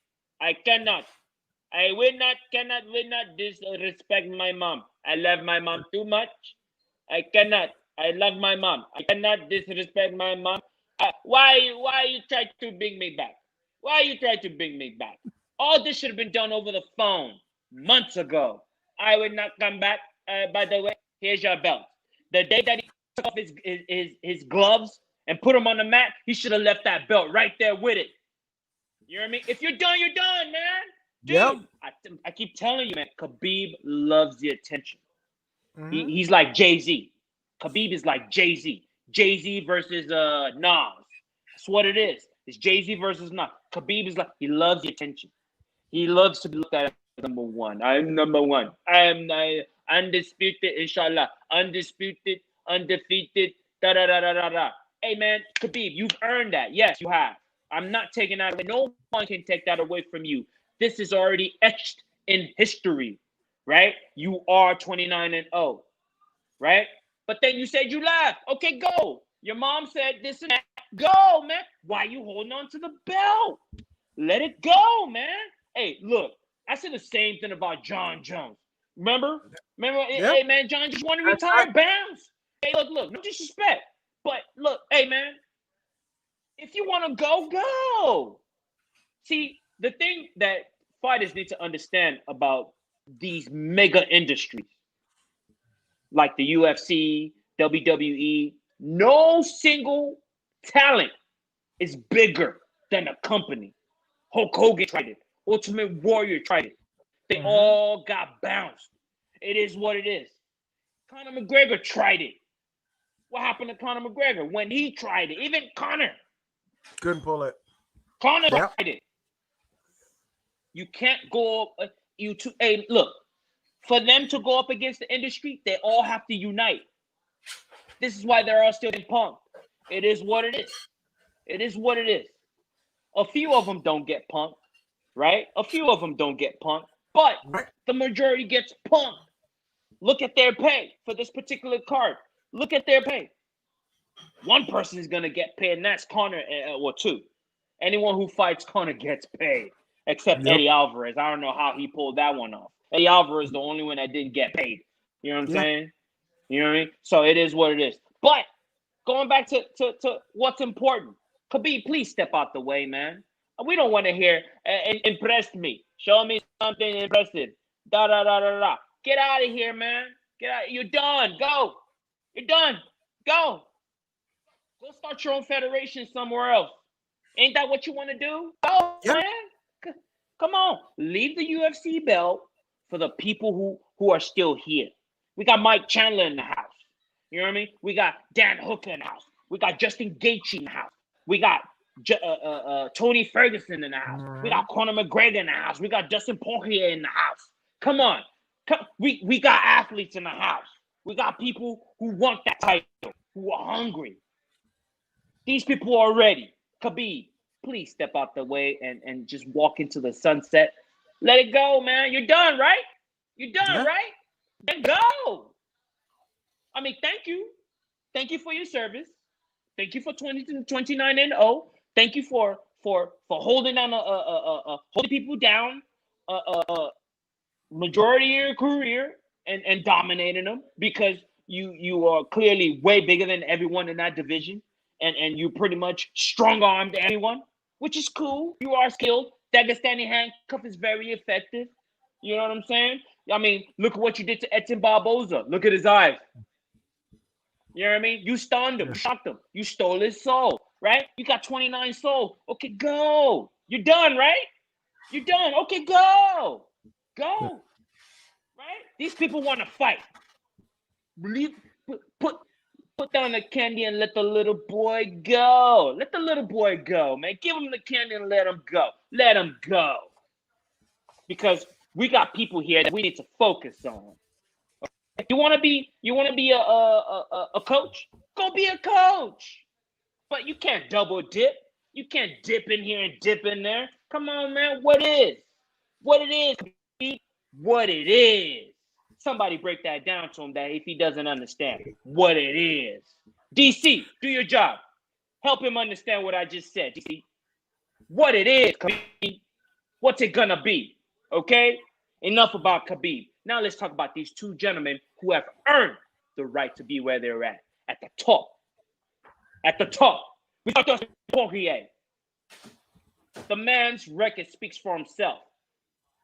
I cannot. I will not disrespect my mom. I love my mom too much. I cannot. I love my mom. I cannot disrespect my mom. Why you try to bring me back? Why you try to bring me back? All this should have been done over the phone months ago. I would not come back. By the way, here's your belt. The day that he took off his gloves and put them on the mat, he should have left that belt right there with it. You know what I mean? If you're done, you're done, man. Dude, Yep. I keep telling you, man, Khabib loves the attention. He's like Jay-Z. Khabib is like Jay-Z. Jay-Z versus Nas. That's what it is. It's Jay-Z versus Nas. Khabib is like, he loves the attention. He loves to be looked at as number one. I'm number one. I am undisputed, inshallah. Undisputed, undefeated, da-da-da-da-da-da. Hey, man, Khabib, you've earned that. Yes, you have. I'm not taking that away. No one can take that away from you. This is already etched in history, right? You are 29-0, right? But then you said you left. Okay, go. Your mom said this and that. Go, man. Why are you holding on to the belt? Let it go, man. Hey, look, I said the same thing about John Jones. Remember? Yep. Hey, man, John just wanted to retire. Bounce. Hey, look, no disrespect. But look, hey, man, if you want to go, go. See, the thing that fighters need to understand about these mega industries, like the UFC, WWE, no single talent is bigger than a company. Hulk Hogan tried it. Ultimate Warrior tried it. They all got bounced. It is what it is. Conor McGregor tried it. What happened to Conor McGregor when he tried it? Even Conor. Couldn't pull it. Conor tried it. You can't go up. Hey, look. For them to go up against the industry, they all have to unite. This is why they're all still in punked. It is what it is. It is what it is. A few of them don't get punked, right? A few of them don't get punked, but the majority gets punked. Look at their pay for this particular card. Look at their pay. One person is going to get paid, and that's Conor, or two. Anyone who fights Conor gets paid, except Eddie Alvarez. I don't know how he pulled that one off. Eddie Alvarez is the only one that didn't get paid. You know what I'm saying? You know what I mean? So it is what it is. But going back to what's important, Khabib, please step out the way, man. We don't want to hear, impressed me. Show me something impressive. Da-da-da-da-da. Get out of here, man. Get out. You're done. Go. You're done. Go. Go start your own federation somewhere else. Ain't that what you want to do? Go, man. Come on. Leave the UFC belt for the people who are still here. We got Mike Chandler in the house. You know what I mean? We got Dan Hooker in the house. We got Justin Gaethje in the house. We got Tony Ferguson in the house. We got Conor McGregor in the house. We got Dustin Poirier in the house. Come on. We got athletes in the house. We got people who want that title, who are hungry. These people are ready. Khabib, please step out the way and just walk into the sunset. Let it go, man. You're done, right? You're done, right? Then go. I mean, thank you. Thank you for your service. Thank you for 29-0. Thank you for holding on, holding people down, majority of your career and dominating them because you are clearly way bigger than everyone in that division, and you pretty much strong armed anyone, which is cool. You are skilled. Dagestani handcuff is very effective. You know what I'm saying? I mean, look at what you did to Etin Barboza. Look at his eyes. You know what I mean? You stunned him, you shocked him, you stole his soul, right? You got 29 souls. Okay, go. You're done, right? You're done. Okay, go. Go. Right? These people want to fight. Put down the candy and let the little boy go. Let the little boy go, man. Give him the candy and let him go. Let him go. Because we got people here that we need to focus on. You want to be a coach? Go be a coach. But you can't double dip. You can't dip in here and dip in there. Come on, man. What it is? What it is. Somebody break that down to him that if he doesn't understand what it is. DC, do your job. Help him understand what I just said, DC. What it is, Khabib. What's it gonna be? Okay? Enough about Khabib. Now let's talk about these two gentlemen who have earned the right to be where they're at the top. At the top. We talked about Poirier. The man's record speaks for himself.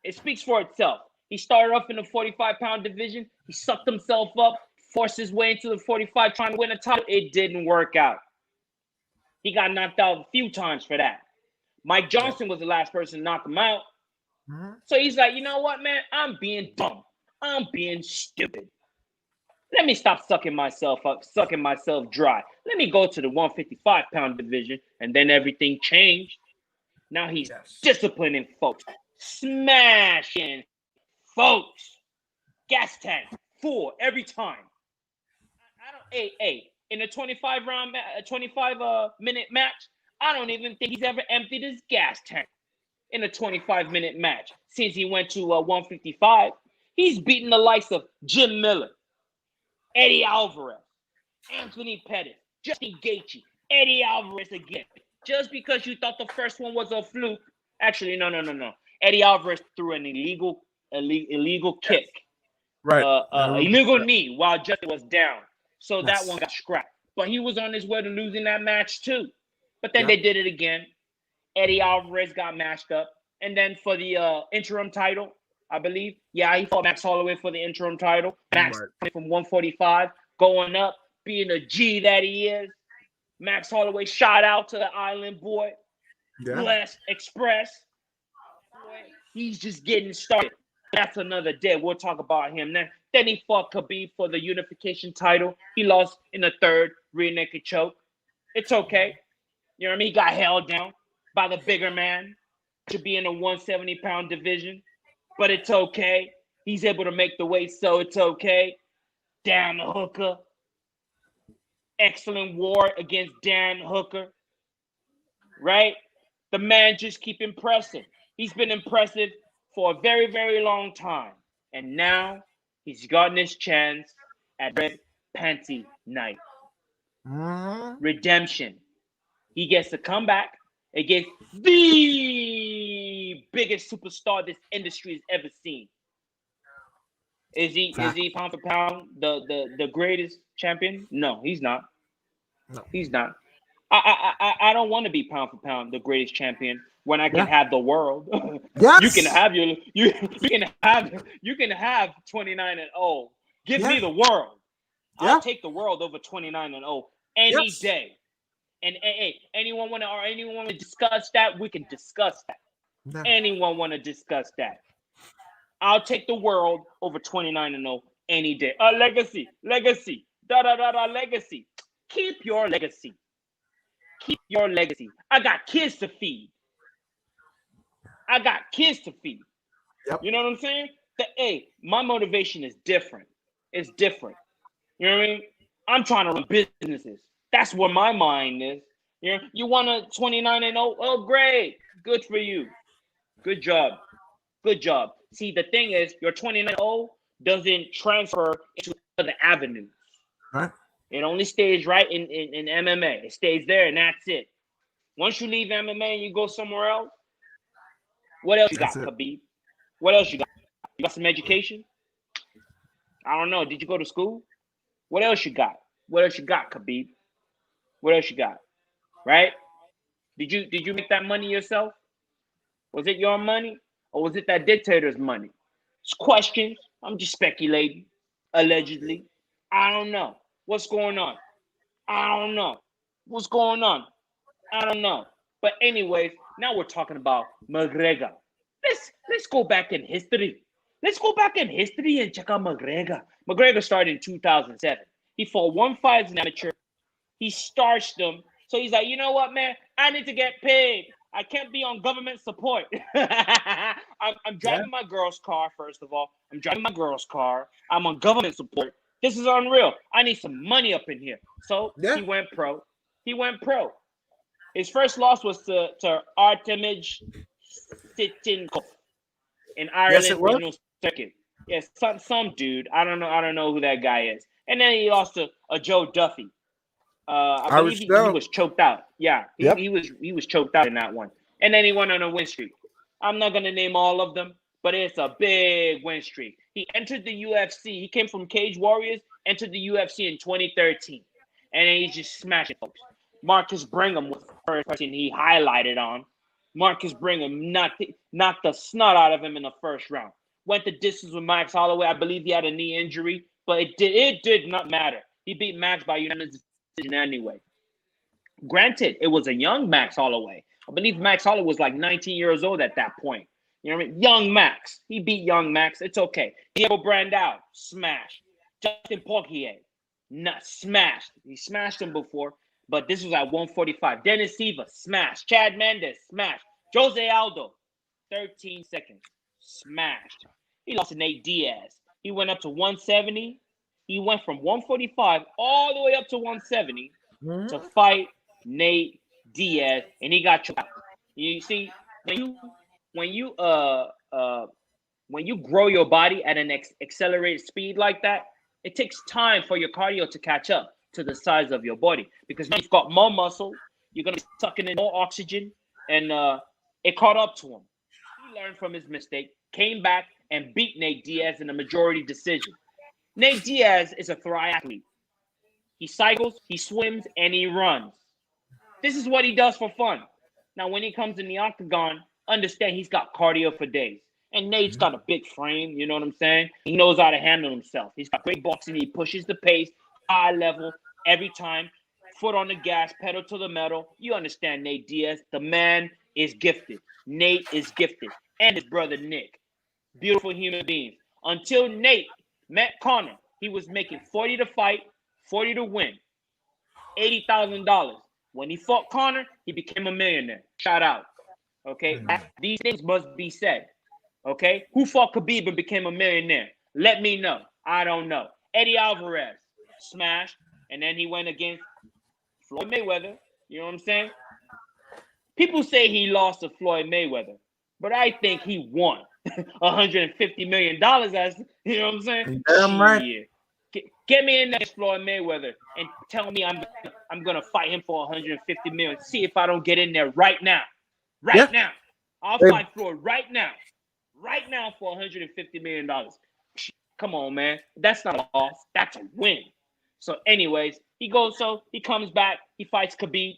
It speaks for itself. He started off in the 45-pound division. He sucked himself up, forced his way into the 45, trying to win a title. It didn't work out. He got knocked out a few times for that. Mike Johnson was the last person to knock him out. So he's like, you know what, man? I'm being dumb. I'm being stupid. Let me stop sucking myself up, sucking myself dry. Let me go to the 155-pound division, and then everything changed. Now he's disciplining folks, smashing folks. Gas tank, full every time. In a 25-minute match, I don't even think he's ever emptied his gas tank in a 25-minute match since he went to 155. He's beaten the likes of Jim Miller, Eddie Alvarez, Anthony Pettis, Justin Gaethje, Eddie Alvarez again. Just because you thought the first one was a fluke. Actually, no. Eddie Alvarez threw an illegal kick. Right. Illegal knee while Justin was down. So that one got scrapped. But he was on his way to losing that match too. But then they did it again. Eddie Alvarez got mashed up. And then for the interim title, I believe, he fought Max Holloway for the interim title. Max from 145, going up, being a G that he is. Max Holloway shot out to the island boy. Blessed Express. Boy, he's just getting started. That's another day. We'll talk about him then. Then he fought Khabib for the unification title. He lost in the third rear naked choke. It's okay. You know what I mean? He got held down by the bigger man to be in a 170-pound division. But it's okay. He's able to make the weight, so it's okay. Dan Hooker. Excellent war against Dan Hooker. Right? The man just keep impressing. He's been impressive for a very, very long time. And now he's gotten his chance at Red Panty Night. Redemption. He gets to come back against the biggest superstar this industry has ever seen. Is he pound for pound the greatest champion? No, he's not. No. He's not. I don't want to be pound for pound the greatest champion when I can have the world. You can have you can have 29-0. Give me the world. I'll take the world over 29-0 any day. And hey, anyone want to discuss that? We can discuss that. Anyone want to discuss that? I'll take the world over 29-0 any day. Legacy, legacy. Keep your legacy. Keep your legacy. I got kids to feed. Yep. You know what I'm saying? My motivation is different. It's different. You know what I mean? I'm trying to run businesses. That's where my mind is. You know, you want a 29-0? Oh, great. Good for you. Good job. See, the thing is, your 29-0 doesn't transfer into other avenues. Right. It only stays right in MMA. It stays there, and that's it. Once you leave MMA and you go somewhere else, what else you got, Khabib? What else you got? You got some education? I don't know. Did you go to school? What else you got? What else you got, Khabib? What else you got? Right? Did you make that money yourself? Was it your money? Or was it that dictator's money? It's questions. I'm just speculating. Allegedly. I don't know. What's going on? I don't know. What's going on? I don't know. But anyways, now we're talking about McGregor. Let's go back in history. Let's go back in history and check out McGregor. McGregor started in 2007. He fought one fight as an amateur. He starched them. So he's like, you know what, man? I need to get paid. I can't be on government support. I'm driving my girl's car, first of all. I'm driving my girl's car. I'm on government support. This is unreal. I need some money up in here. So he went pro. He went pro. His first loss was to Artemij Sittinkov in Ireland regional circuit. Yes, some dude. I don't know who that guy is. And then he lost to Joe Duffy. I believe he was choked out. Yeah, he was choked out in that one. And then he went on a win streak. I'm not gonna name all of them, but it's a big win streak. He entered the UFC. He came from Cage Warriors, entered the UFC in 2013, and then he's just smashing folks. Marcus Brigham was the first person he highlighted on. Marcus Brigham knocked the snot out of him in the first round. Went the distance with Max Holloway. I believe he had a knee injury, but it did not matter. He beat Max by unanimous decision anyway. Granted, it was a young Max Holloway. I believe Max Holloway was like 19 years old at that point. You know what I mean? Young Max. He beat young Max. It's okay. Diego Brandao, smash. Justin Poirier, not smashed. He smashed him before, but this was at 145. Dennis Silva, smash. Chad Mendes, smash. Jose Aldo, 13 seconds, smashed. He lost to Nate Diaz. He went up to 170. He went from 145 all the way up to 170 to fight Nate Diaz, and he got choked out. You see, when you grow your body at an accelerated speed like that, it takes time for your cardio to catch up to the size of your body, because now you've got more muscle, you're gonna be sucking in more oxygen, and it caught up to him. He learned from his mistake, came back and beat Nate Diaz in a majority decision. Nate Diaz is a triathlete. He cycles, he swims, and he runs. This is what he does for fun. Now, when he comes in the octagon, understand he's got cardio for days. And Nate's got a big frame, you know what I'm saying? He knows how to handle himself. He's got great boxing. He pushes the pace, high level, every time. Foot on the gas, pedal to the metal. You understand Nate Diaz. The man is gifted. Nate is gifted. And his brother Nick. Beautiful human beings. Until Nate met Conor, he was making 40 to fight, 40 to win, $80,000. When he fought Conor, he became a millionaire. Shout out. Okay? These things must be said. Okay? Who fought Khabib and became a millionaire? Let me know. I don't know. Eddie Alvarez, smashed. And then he went against Floyd Mayweather. You know what I'm saying? People say he lost to Floyd Mayweather, but I think he won $150 million. As you know what I'm saying? Damn right. Get me in there, Floyd Mayweather, and tell me I'm gonna fight him for $150 million. See if I don't get in there right now. Right now. I'll fight Floyd right now. Right now for $150 million. Come on, man. That's not a loss. That's a win. So, anyways, he comes back, he fights Khabib.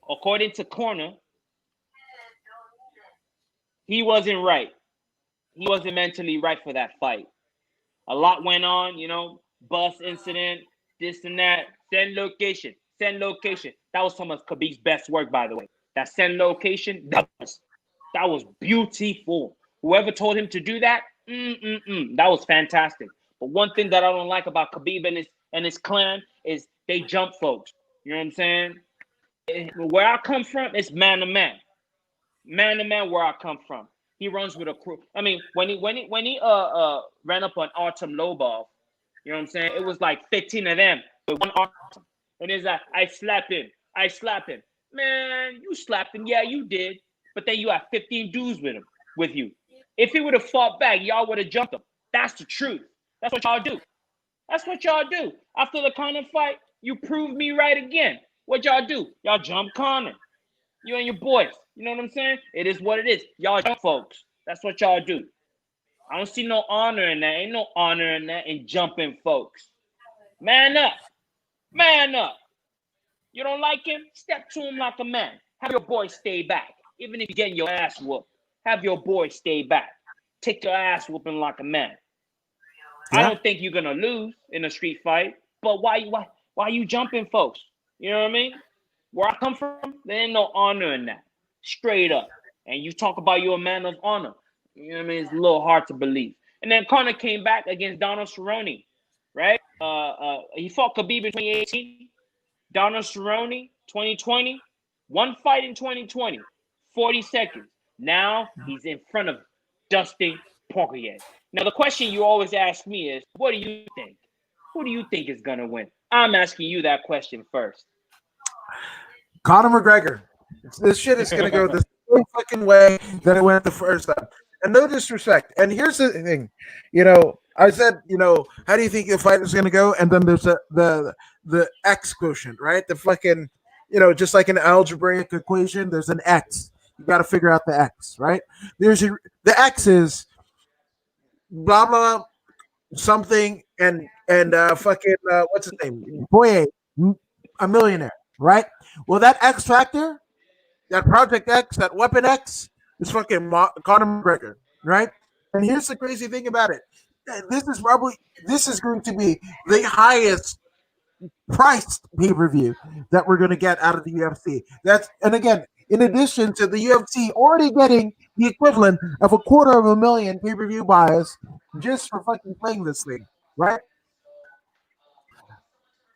According to Corner, he wasn't right. He wasn't mentally right for that fight. A lot went on, bus incident, this and that. Send location. That was some of Khabib's best work, by the way. That send location, that was beautiful. Whoever told him to do that, that was fantastic. But one thing that I don't like about Khabib and his clan is they jump folks. You know what I'm saying? Where I come from, it's man to man. Man to man where I come from. He runs with a crew. I mean, when he ran up on Artem Lobov, you know what I'm saying? It was like 15 of them with one Artem. And it's like, I slap him. Man, you slapped him. Yeah, you did. But then you have 15 dudes with you. If he would have fought back, y'all would have jumped him. That's the truth. That's what y'all do. After the Conor fight, you proved me right again. What y'all do? Y'all jump Conor. You and your boys. You know what I'm saying? It is what it is. Y'all jump folks. That's what y'all do. I don't see no honor in that. Ain't no honor in that and jumping folks. Man up. Man up. You don't like him? Step to him like a man. Have your boy stay back. Even if you're getting your ass whooped, have your boy stay back. Take your ass whooping like a man. I Yeah. don't think you're gonna lose in a street fight, but why you jumping folks? You know what I mean? Where I come from, there ain't no honor in that. Straight up. And you talk about you're a man of honor. You know what I mean? It's a little hard to believe. And then Conor came back against Donald Cerrone, right? He fought Khabib in 2018. Donald Cerrone, 2020. One fight in 2020. 40 seconds. Now he's in front of Dustin Poirier. Now the question you always ask me is, what do you think? Who do you think is gonna win? I'm asking you that question first. Conor McGregor. This shit is gonna go the same fucking way that it went the first time. And no disrespect. And here's the thing, I said, how do you think the fight is gonna go? And then there's the X quotient, right? The fucking, just like an algebraic equation, there's an X. You got to figure out the X, right? The X is blah blah something and fucking what's his name? Poirier, a millionaire, right? Well, that X factor, that Project X, that Weapon X, is fucking Conor McGregor, right? And here's the crazy thing about it: this is going to be the highest priced pay per view that we're going to get out of the UFC. And again, in addition to the UFC already getting the equivalent of $250,000 pay per view buys just for fucking playing this thing, right?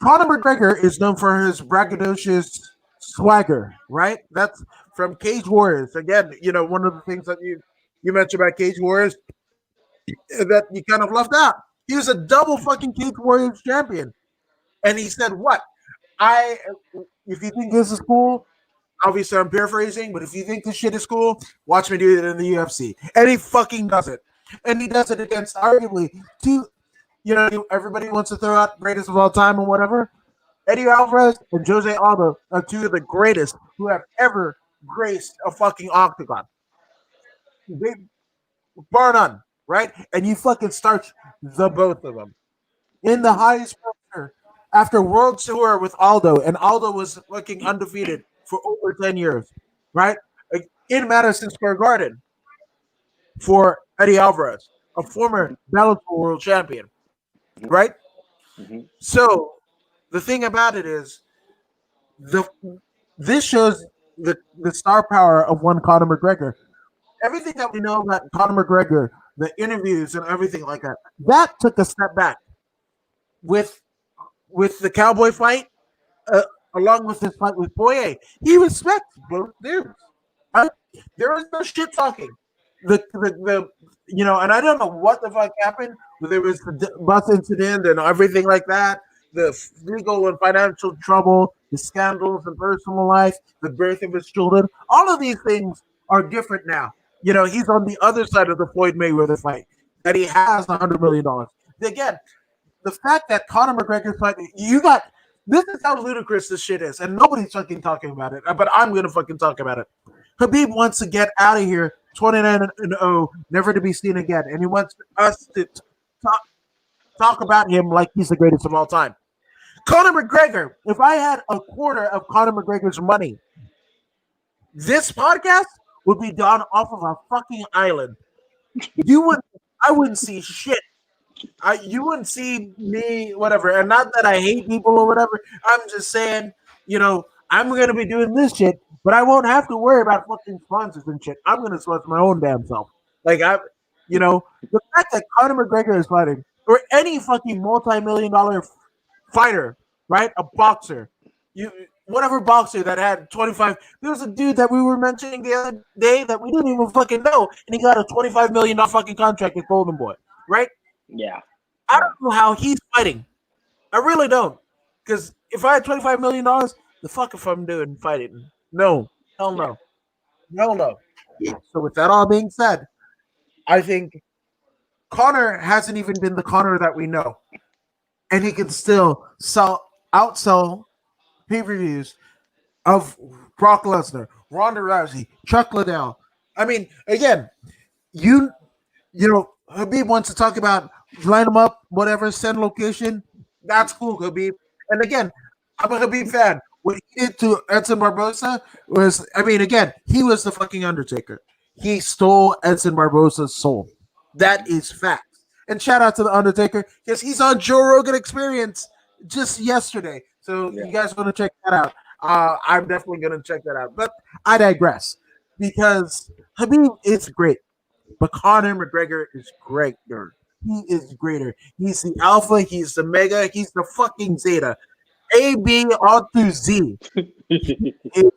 Conor McGregor is known for his braggadocious swagger, right? That's from Cage Warriors. Again, one of the things that you mentioned about Cage Warriors that you kind of left out. He was a double fucking Cage Warriors champion. And he said, what? If you think this is cool, obviously I'm paraphrasing, but if you think this shit is cool, watch me do it in the UFC. And he fucking does it. And he does it against arguably two, everybody wants to throw out greatest of all time or whatever. Eddie Alvarez and Jose Aldo are two of the greatest who have ever graced a fucking octagon. They, bar none, right? And you fucking starch the both of them. In the highest pressure after World Tour with Aldo, and Aldo was fucking undefeated for over 10 years, right? In Madison Square Garden for Eddie Alvarez, a former Bellator world champion, right? Mm-hmm. So the thing about it is, this shows the star power of one Conor McGregor. Everything that we know about Conor McGregor, the interviews and everything like that took a step back with the Cowboy fight, along with his fight with Poirier. He respects both dudes. Right? There was no shit talking. And I don't know what the fuck happened, but there was the bus incident and everything like that. The legal and financial trouble, the scandals in personal life, the birth of his children. All of these things are different now. He's on the other side of the Floyd Mayweather fight that he has $100 million. Again, the fact that Conor McGregor's fight, this is how ludicrous this shit is, and nobody's fucking talking about it. But I'm gonna fucking talk about it. Khabib wants to get out of here, 29-0, never to be seen again, and he wants us to talk about him like he's the greatest of all time. Conor McGregor, if I had a quarter of Conor McGregor's money, this podcast would be done off of a fucking island. I wouldn't see shit. You wouldn't see me, whatever. And not that I hate people or whatever. I'm just saying, I'm going to be doing this shit, but I won't have to worry about fucking sponsors and shit. I'm going to sponsor my own damn self. The fact that Conor McGregor is fighting, or any fucking multi-million-dollar fighter, right? A boxer, whatever boxer that had 25. There was a dude that we were mentioning the other day that we didn't even fucking know, and he got a $25 million fucking contract with Golden Boy, right? Yeah. I don't know how he's fighting. I really don't. Because if I had $25 million, the fuck if I'm doing fighting? No. Hell no. Hell no. So with that all being said, I think Conor hasn't even been the Conor that we know. And he can still outsell pay-per-views of Brock Lesnar, Ronda Rousey, Chuck Liddell. I mean, again, Habib wants to talk about line them up, whatever, send location. That's cool, Habib. And again, I'm a Habib fan. What he did to Edson Barbosa was, I mean, again, he was the fucking Undertaker. He stole Edson Barbosa's soul. That is fact. And shout out to the Undertaker because he's on Joe Rogan Experience just yesterday. So Yeah. you guys want to check that out? I'm definitely going to check that out. But I digress because Habib is great. But Conor McGregor is greater. He is greater. He's the alpha. He's the mega. He's the fucking zeta. A, B, all through Z. Is-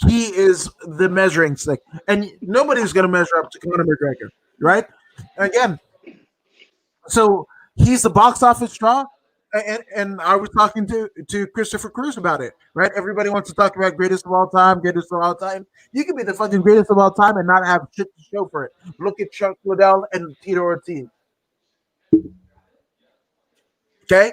He is the measuring stick. And nobody's going to measure up to Conor McGregor, right? Again, so he's the box office draw. And I was talking to Christopher Cruz about it, right? Everybody wants to talk about greatest of all time, greatest of all time. You can be the fucking greatest of all time and not have shit to show for it. Look at Chuck Liddell and Tito Ortiz. Okay,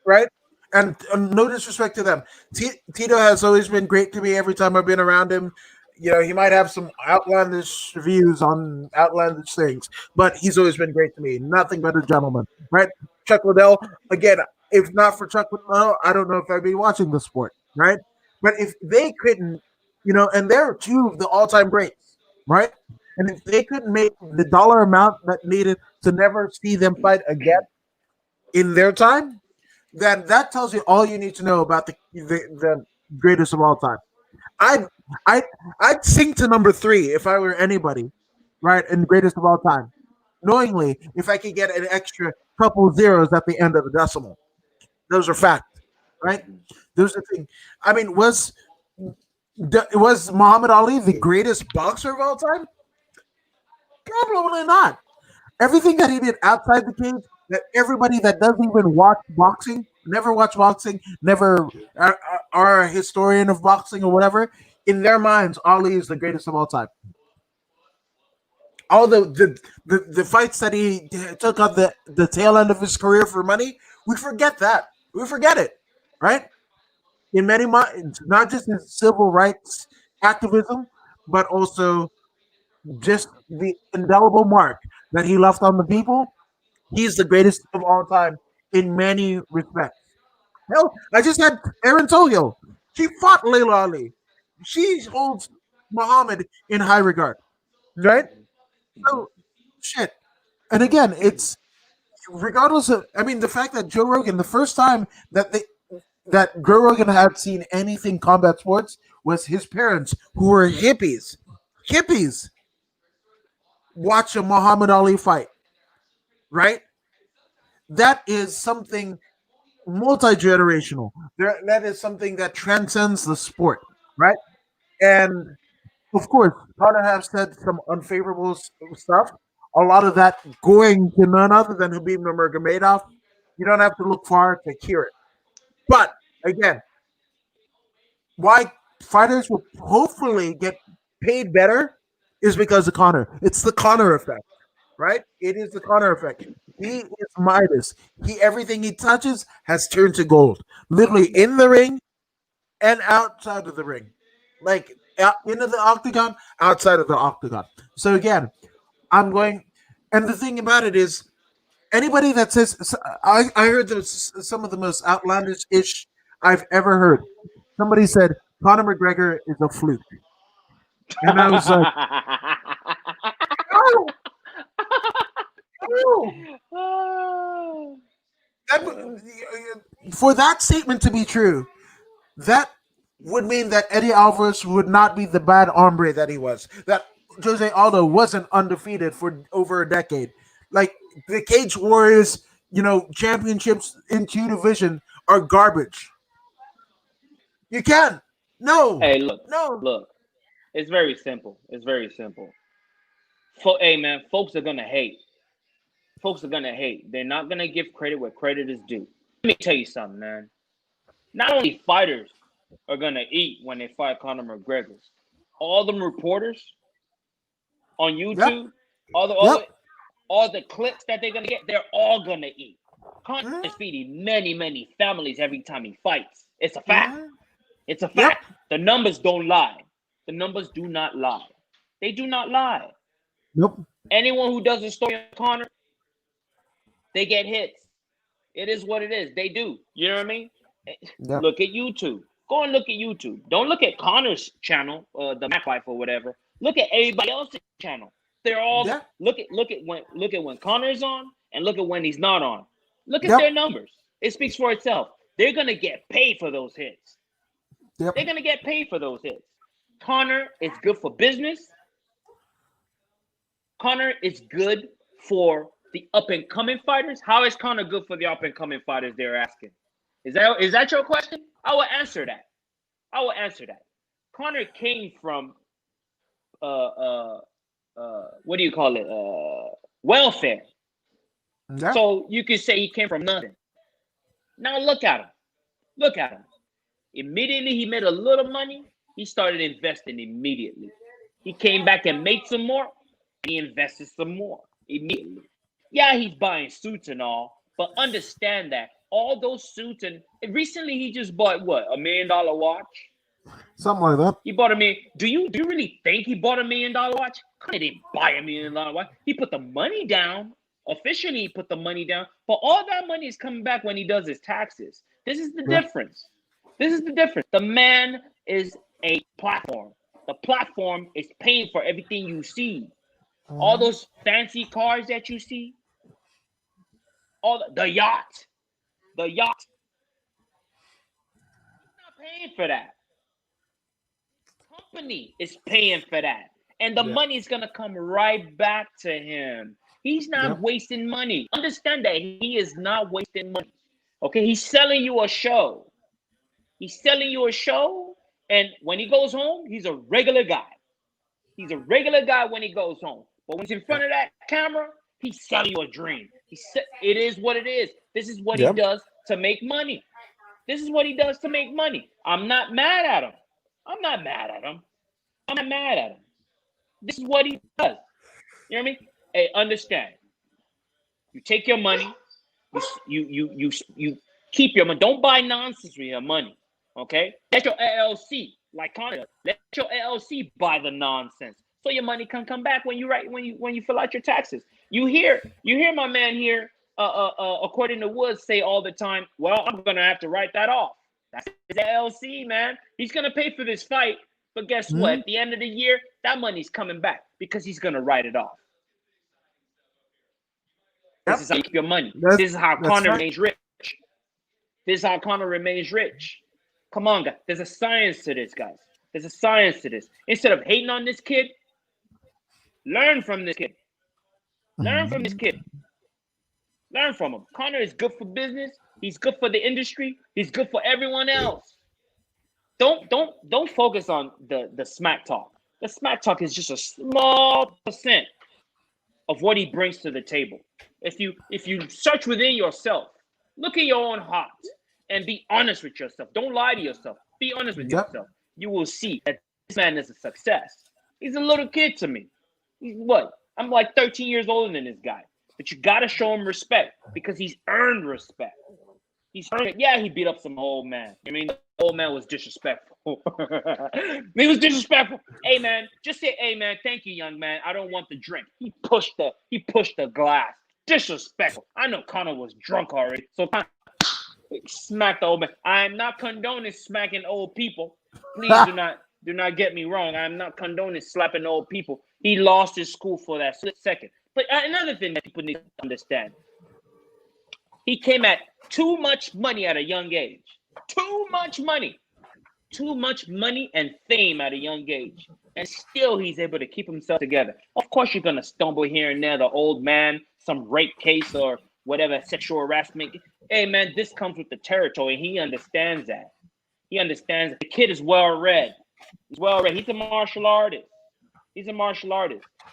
right? And no disrespect to them. Tito has always been great to me every time I've been around him. You know, he might have some outlandish views on outlandish things, but he's always been great to me. Nothing but a gentleman, right? Chuck Liddell, again, if not for Chuck Liddell, I don't know if I'd be watching the sport, right? But if they couldn't, and they're two of the all-time greats, right? And if they couldn't make the dollar amount that needed to never see them fight again in their time, then that tells you all you need to know about the greatest of all time. I'd I'd sink to number 3 if I were anybody, right? And greatest of all time, knowingly if I could get an extra couple zeros at the end of the decimal. Those are fact, right? Those are things. I mean, was Muhammad Ali the greatest boxer of all time? Probably not. Everything that he did outside the cage, that everybody that doesn't even watch boxing, never watch boxing, never are a historian of boxing or whatever, in their minds, Ali is the greatest of all time. All the fights that he took on the tail end of his career for money, we forget that. We forget it, right? In many minds, not just his civil rights activism, but also just the indelible mark that he left on the people. He's the greatest of all time in many respects. Hell, I just had Erin Tohill. She fought Layla Ali. She holds Muhammad in high regard, right? So, shit. And again, it's regardless of. I mean, the fact that Joe Rogan, the first time that Joe Rogan had seen anything combat sports was his parents, who were hippies. Hippies watch a Muhammad Ali fight, right? That is something multi-generational. That is something that transcends the sport, right? And of course, Connor have said some unfavorable stuff. A lot of that going to none other than Habib Nurmagomedov. You don't have to look far to hear it. But again, why fighters will hopefully get paid better is because of Connor. It's the Connor effect, right? It is the Connor effect. He is Midas. Everything he touches has turned to gold. Literally in the ring and outside of the ring, like into the octagon, outside of the octagon. So again, I'm going. And the thing about it is, anybody that says I heard some of the most outlandish ish I've ever heard. Somebody said Conor McGregor is a fluke, and I was like, no, no. For that statement to be true, that would mean that Eddie Alvarez would not be the bad hombre that he was. That Jose Aldo wasn't undefeated for over a decade. Like the Cage Warriors, championships in two division are garbage. You can't. No. Hey, look, No. look. It's very simple. It's very simple. Hey, man, folks are gonna hate. Folks are gonna hate. They're not gonna give credit where credit is due. Let me tell you something, man. Not only fighters are gonna eat when they fight Conor McGregor, all them reporters on YouTube, Yep. all the Yep. all the clips that they're gonna get, they're all gonna eat. Conor Mhm. is feeding many families every time he fights. It's a fact. Mhm. It's a Yep. fact. The numbers don't lie. The numbers do not lie. They do not lie. Nope. Anyone who does a story on Conor, they get hits. It is what it is. They do. You know what I mean? Yep. Look at YouTube. Go and look at YouTube. Don't look at Conor's channel, the Mac Life or whatever. Look at everybody else's channel. They're all look at when Conor's on and look at when he's not on. Look at their numbers. It speaks for itself. They're gonna get paid for those hits. Yep. They're gonna get paid for those hits. Conor is good for business. Conor is good for the up and coming fighters. How is Conor good for the up and coming fighters? They're asking. Is that your question? I will answer that. Conor came from what do you call it? Welfare. Yeah. So you could say he came from nothing. Now look at him. Immediately he made a little money. He started investing immediately. He came back and made some more. He invested some more immediately. Yeah, he's buying suits and all, but understand that all those suits and recently he just bought what, $1 million watch? Something like that. He bought $1 million. Do you really think he bought $1 million watch? He didn't buy $1 million watch. He put the money down. Officially, he put the money down. But all that money is coming back when he does his taxes. This is the difference. The man is a platform. The platform is paying for everything you see. All those fancy cars that you see. The yacht. He's not paying for that. Company is paying for that. And the money is going to come right back to him. He's not wasting money. Understand that he is not wasting money. Okay, he's selling you a show. And when he goes home, he's a regular guy. When he goes home. But when he's in front of that camera, he's selling you a dream. It is what it is. This is what he does to make money. I'm not mad at him. This is what he does. You know what I mean? Hey, understand. You take your money. You keep your money. Don't buy nonsense with your money. Okay? Let your LLC, like Conor, let your LLC buy the nonsense. So your money can come back when you fill out your taxes. You hear my man here, according to Woods, say all the time, well, I'm gonna have to write that off. That's his LLC, man. He's gonna pay for this fight, but guess what? At the end of the year, that money's coming back because he's gonna write it off. This is how you keep your money. This is how Conor remains rich. Come on, guys. There's a science to this, guys. Instead of hating on this kid, learn from this kid. Learn from him. Conor is good for business. He's good for the industry. He's good for everyone else. Don't focus on the smack talk. The smack talk is just a small percent of what he brings to the table. If you search within yourself, look in your own heart, and be honest with yourself. Don't lie to yourself. Be honest with yourself. You will see that this man is a success. He's a little kid to me. He's what? I'm like 13 years older than this guy. But you got to show him respect because he's earned respect. He's earned it. Yeah, he beat up some old man. I mean, the old man was disrespectful. He was disrespectful. Hey, man, just say, hey, man, thank you, young man. I don't want the drink. He pushed the glass. Disrespectful. I know Conor was drunk already. So smack the old man. I'm not condoning smacking old people. Please do not get me wrong. I'm not condoning slapping old people. He lost his school for that split second. But another thing that people need to understand. He came at too much money at a young age. Too much money and fame at a young age. And still he's able to keep himself together. Of course you're going to stumble here and there, the old man, some rape case or whatever, sexual harassment. Hey, man, this comes with the territory. He understands that. The kid is well-read. He's well-read. He's a martial artist.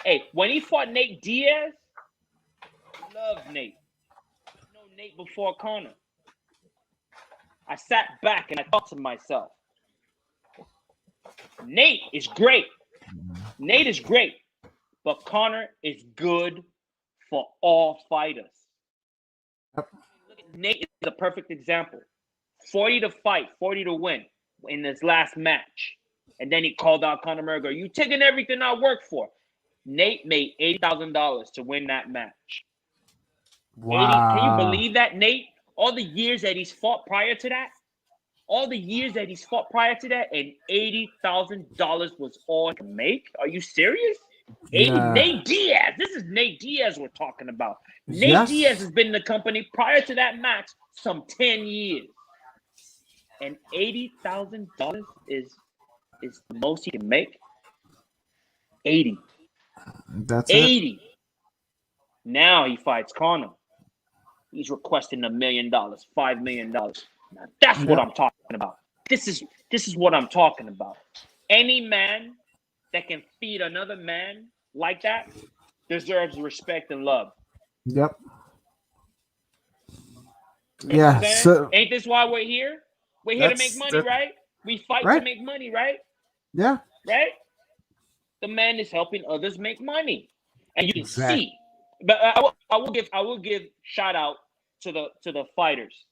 Hey, when he fought Nate Diaz, I loved Nate. I know Nate before Conor. I sat back and I thought to myself, Nate is great. But Conor is good for all fighters. Nate is a perfect example. 40 to fight, 40 to win in this last match. And then he called out Conor McGregor. You taking everything I work for. Nate made $80,000 to win that match. Wow. 80. Can you believe that, Nate? All the years that he's fought prior to that, and $80,000 was all he could make. Are you serious? 80. Yeah. Nate Diaz. This is Nate Diaz we're talking about. Nate Yes. Diaz has been in the company prior to that match some 10 years. And $80,000 is the most he can make. 80. That's 80. Now he fights Conor. He's requesting $1 million, $5 million. Now that's what I'm talking about. This is what I'm talking about. Any man that can feed another man like that deserves respect and love. Yep. You Yeah. So ain't this why we're here? We're here to make money, right? We fight right. to make money, right? Yeah. Right? The man is helping others make money, and you can see. But I will give shout out to the fighters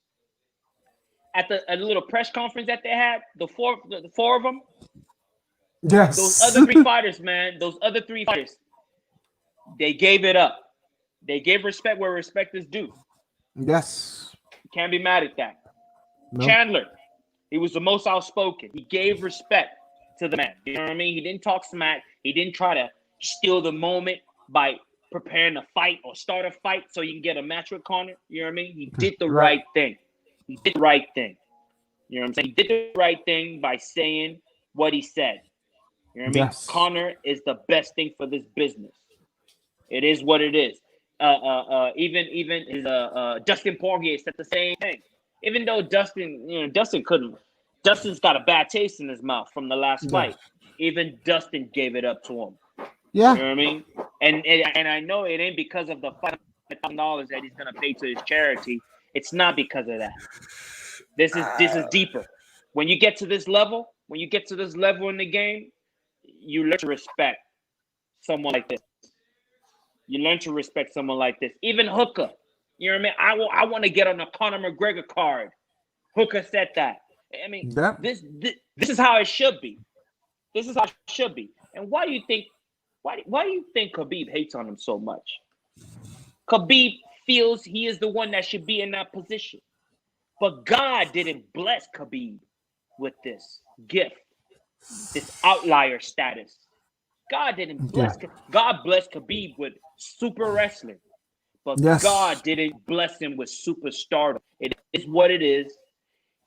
at the little press conference that they had. The four of them. Yes. Those other 3 fighters, man. Those other 3 fighters. They gave it up. They gave respect where respect is due. Yes. You can't be mad at that. Nope. Chandler, he was the most outspoken. He gave respect to the man. You know what I mean? He didn't talk smack. He didn't try to steal the moment by preparing a fight or start a fight so you can get a match with Conor. You know what I mean? He did the right thing. He did the right thing. You know what I'm saying? He did the right thing by saying what he said. You know what I mean? Yes. Conor is the best thing for this business. It is what it is. Even his Dustin Poirier said the same thing. Even though Dustin's got a bad taste in his mouth from the last fight. Even Dustin gave it up to him. Yeah. You know what I mean? And I know it ain't because of the $5,000 that he's gonna pay to his charity. It's not because of that. This is deeper. When you get to this level in the game, you learn to respect someone like this. Even Hooker. You know what I mean? I want to get on a Conor McGregor card. Hooker said that. I mean, this is how it should be. This is how it should be. And why do you think Khabib hates on him so much? Khabib feels he is the one that should be in that position. But God didn't bless Khabib with this gift, this outlier status. God didn't bless God blessed Khabib with super wrestling. But God didn't bless him with superstardom. It is what it is.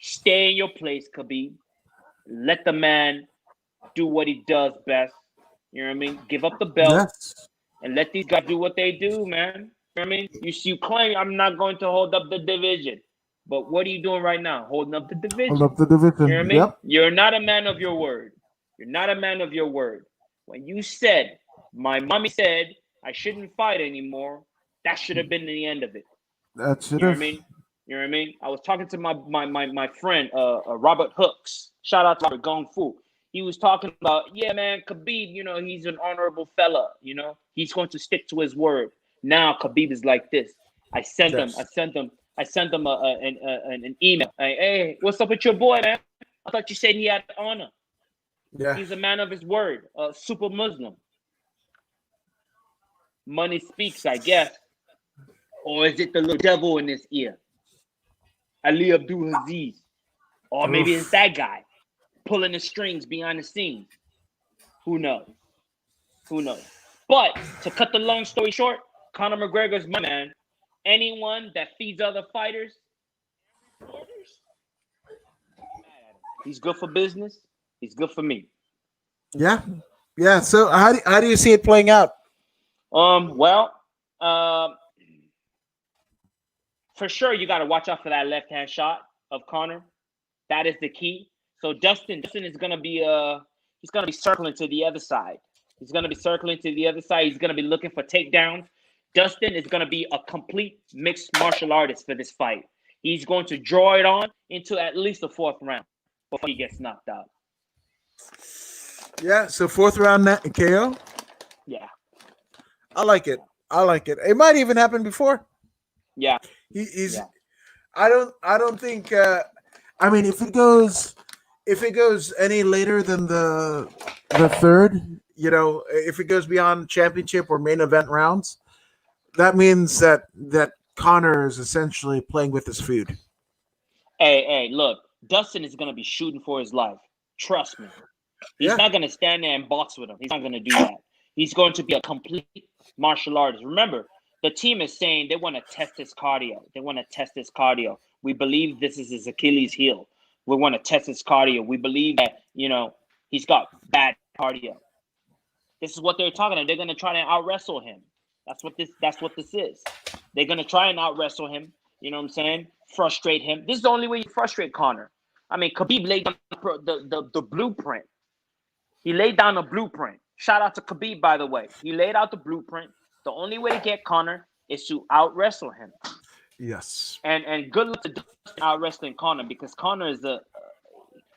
Stay in your place, Khabib. Let the man do what he does best. You know what I mean? Give up the belt and let these guys do what they do, man. You know what I mean? You claim I'm not going to hold up the division. But what are you doing right now? Holding up the division. You know what I mean? You're not a man of your word. When you said, my mommy said I shouldn't fight anymore, that should have been the end of it. That should have. You know what I mean? I was talking to my friend, Robert Hooks. Shout out to Robert Gong Fu. He was talking about, yeah, man, Khabib, he's an honorable fella. He's going to stick to his word. Now Khabib is like this. I sent him an email. Hey, what's up with your boy, man? I thought you said he had honor. Yeah. He's a man of his word, a super Muslim. Money speaks, I guess. Or is it the little devil in his ear? Ali Abdul Aziz. Or maybe it's that guy pulling the strings behind the scenes. Who knows? But to cut the long story short, Conor McGregor's my man. Anyone that feeds other fighters, he's good for business. He's good for me. Yeah. So how do you see it playing out? For sure, you got to watch out for that left-hand shot of Conor. That is the key. So Dustin is gonna be circling to the other side. He's gonna be looking for takedowns. Dustin is gonna be a complete mixed martial artist for this fight. He's going to draw it on into at least the 4th round before he gets knocked out. Yeah, so 4th round KO? Yeah. I like it. It might even happen before. Yeah. He's I don't think I mean if it goes any later than the 3rd, if it goes beyond championship or main event rounds, that means that Connor is essentially playing with his food. Hey, look, Dustin is gonna be shooting for his life. Trust me. He's not gonna stand there and box with him. He's not gonna do that. He's going to be a complete martial artist. Remember, the team is saying they want to test his cardio. We believe this is his Achilles heel. We want to test his cardio. We believe that, he's got bad cardio. This is what they're talking about. They're going to try to out-wrestle him. That's what this is. They're going to try and out-wrestle him. You know what I'm saying? Frustrate him. This is the only way you frustrate Connor. I mean, Khabib laid down the blueprint. He laid down a blueprint. Shout out to Khabib, by the way. He laid out the blueprint. The only way to get Connor is to out-wrestle him. Yes. And good luck to Dustin out-wrestling Connor, because Connor is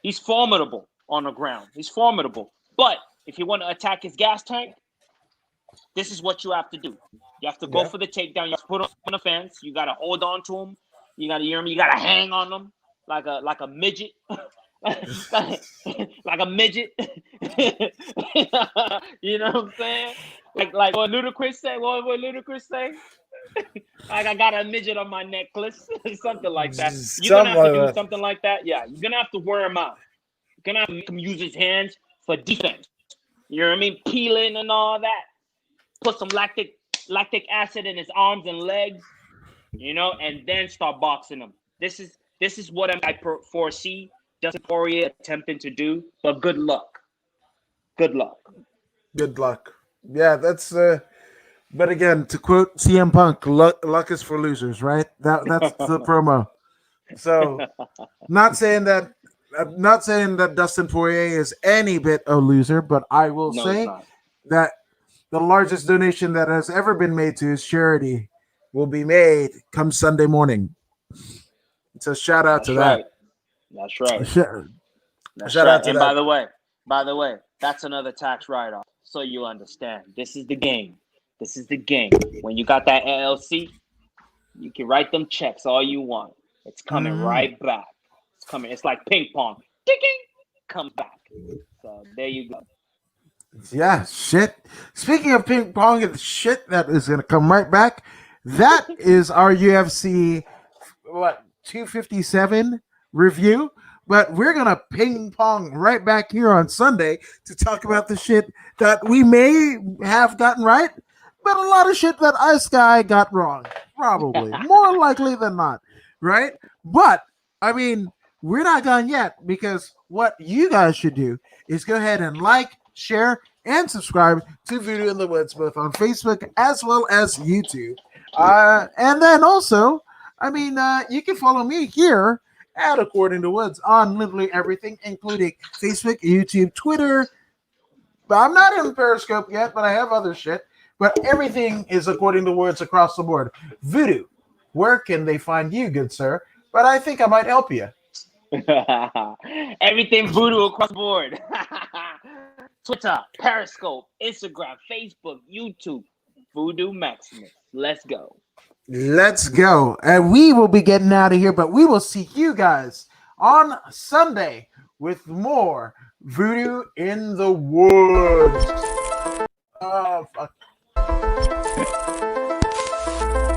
he's formidable on the ground. He's formidable. But if you want to attack his gas tank, this is what you have to do. You have to go for the takedown. You have to put him on the fence. You got to hold on to him. You got to, you got to hang on him like a midget. like a midget. You know what I'm saying? Like what Ludacris say? What Ludacris say? Like, I got a midget on my necklace. Something like that. You're going to have to do something like that. Yeah, you're going to have to wear him out. You're going to have to make him use his hands for defense. You know what I mean? Peeling and all that. Put some lactic acid in his arms and legs, and then start boxing him. This is what I foresee Dustin Poirier attempting to do, but good luck. Good luck. Yeah, that's but again, to quote CM Punk, luck is for losers, right? That's the promo. So not saying that Dustin Poirier is any bit a loser, but I will say that the largest donation that has ever been made to his charity will be made come Sunday morning. So shout out to that. That's right. Shout out to and that. by the way, that's another tax write-off. So you understand. This is the game. When you got that LLC, you can write them checks all you want. It's coming right back. It's coming. It's like ping pong. Ding, comes back. So there you go. Yeah, shit. Speaking of ping pong and shit that is going to come right back, that is our UFC 257 review. But we're going to ping pong right back here on Sunday to talk about the shit that we may have gotten right, but a lot of shit that Ice Guy got wrong. Probably. More likely than not. Right? But, I mean, we're not done yet, because what you guys should do is go ahead and like, share, and subscribe to Voodoo in the Woods, both on Facebook as well as YouTube. And then also, I mean, you can follow me here at According to Woods on literally everything, including Facebook, YouTube, Twitter. I'm not in Periscope yet, but I have other shit. But everything is According to Woods across the board. Voodoo, where can they find you, good sir? But I think I might help you. Everything Voodoo across the board. Twitter, Periscope, Instagram, Facebook, YouTube, Voodoo Maximus. Let's go. And we will be getting out of here, but we will see you guys on Sunday with more Voodoo in the Woods. Oh, fuck.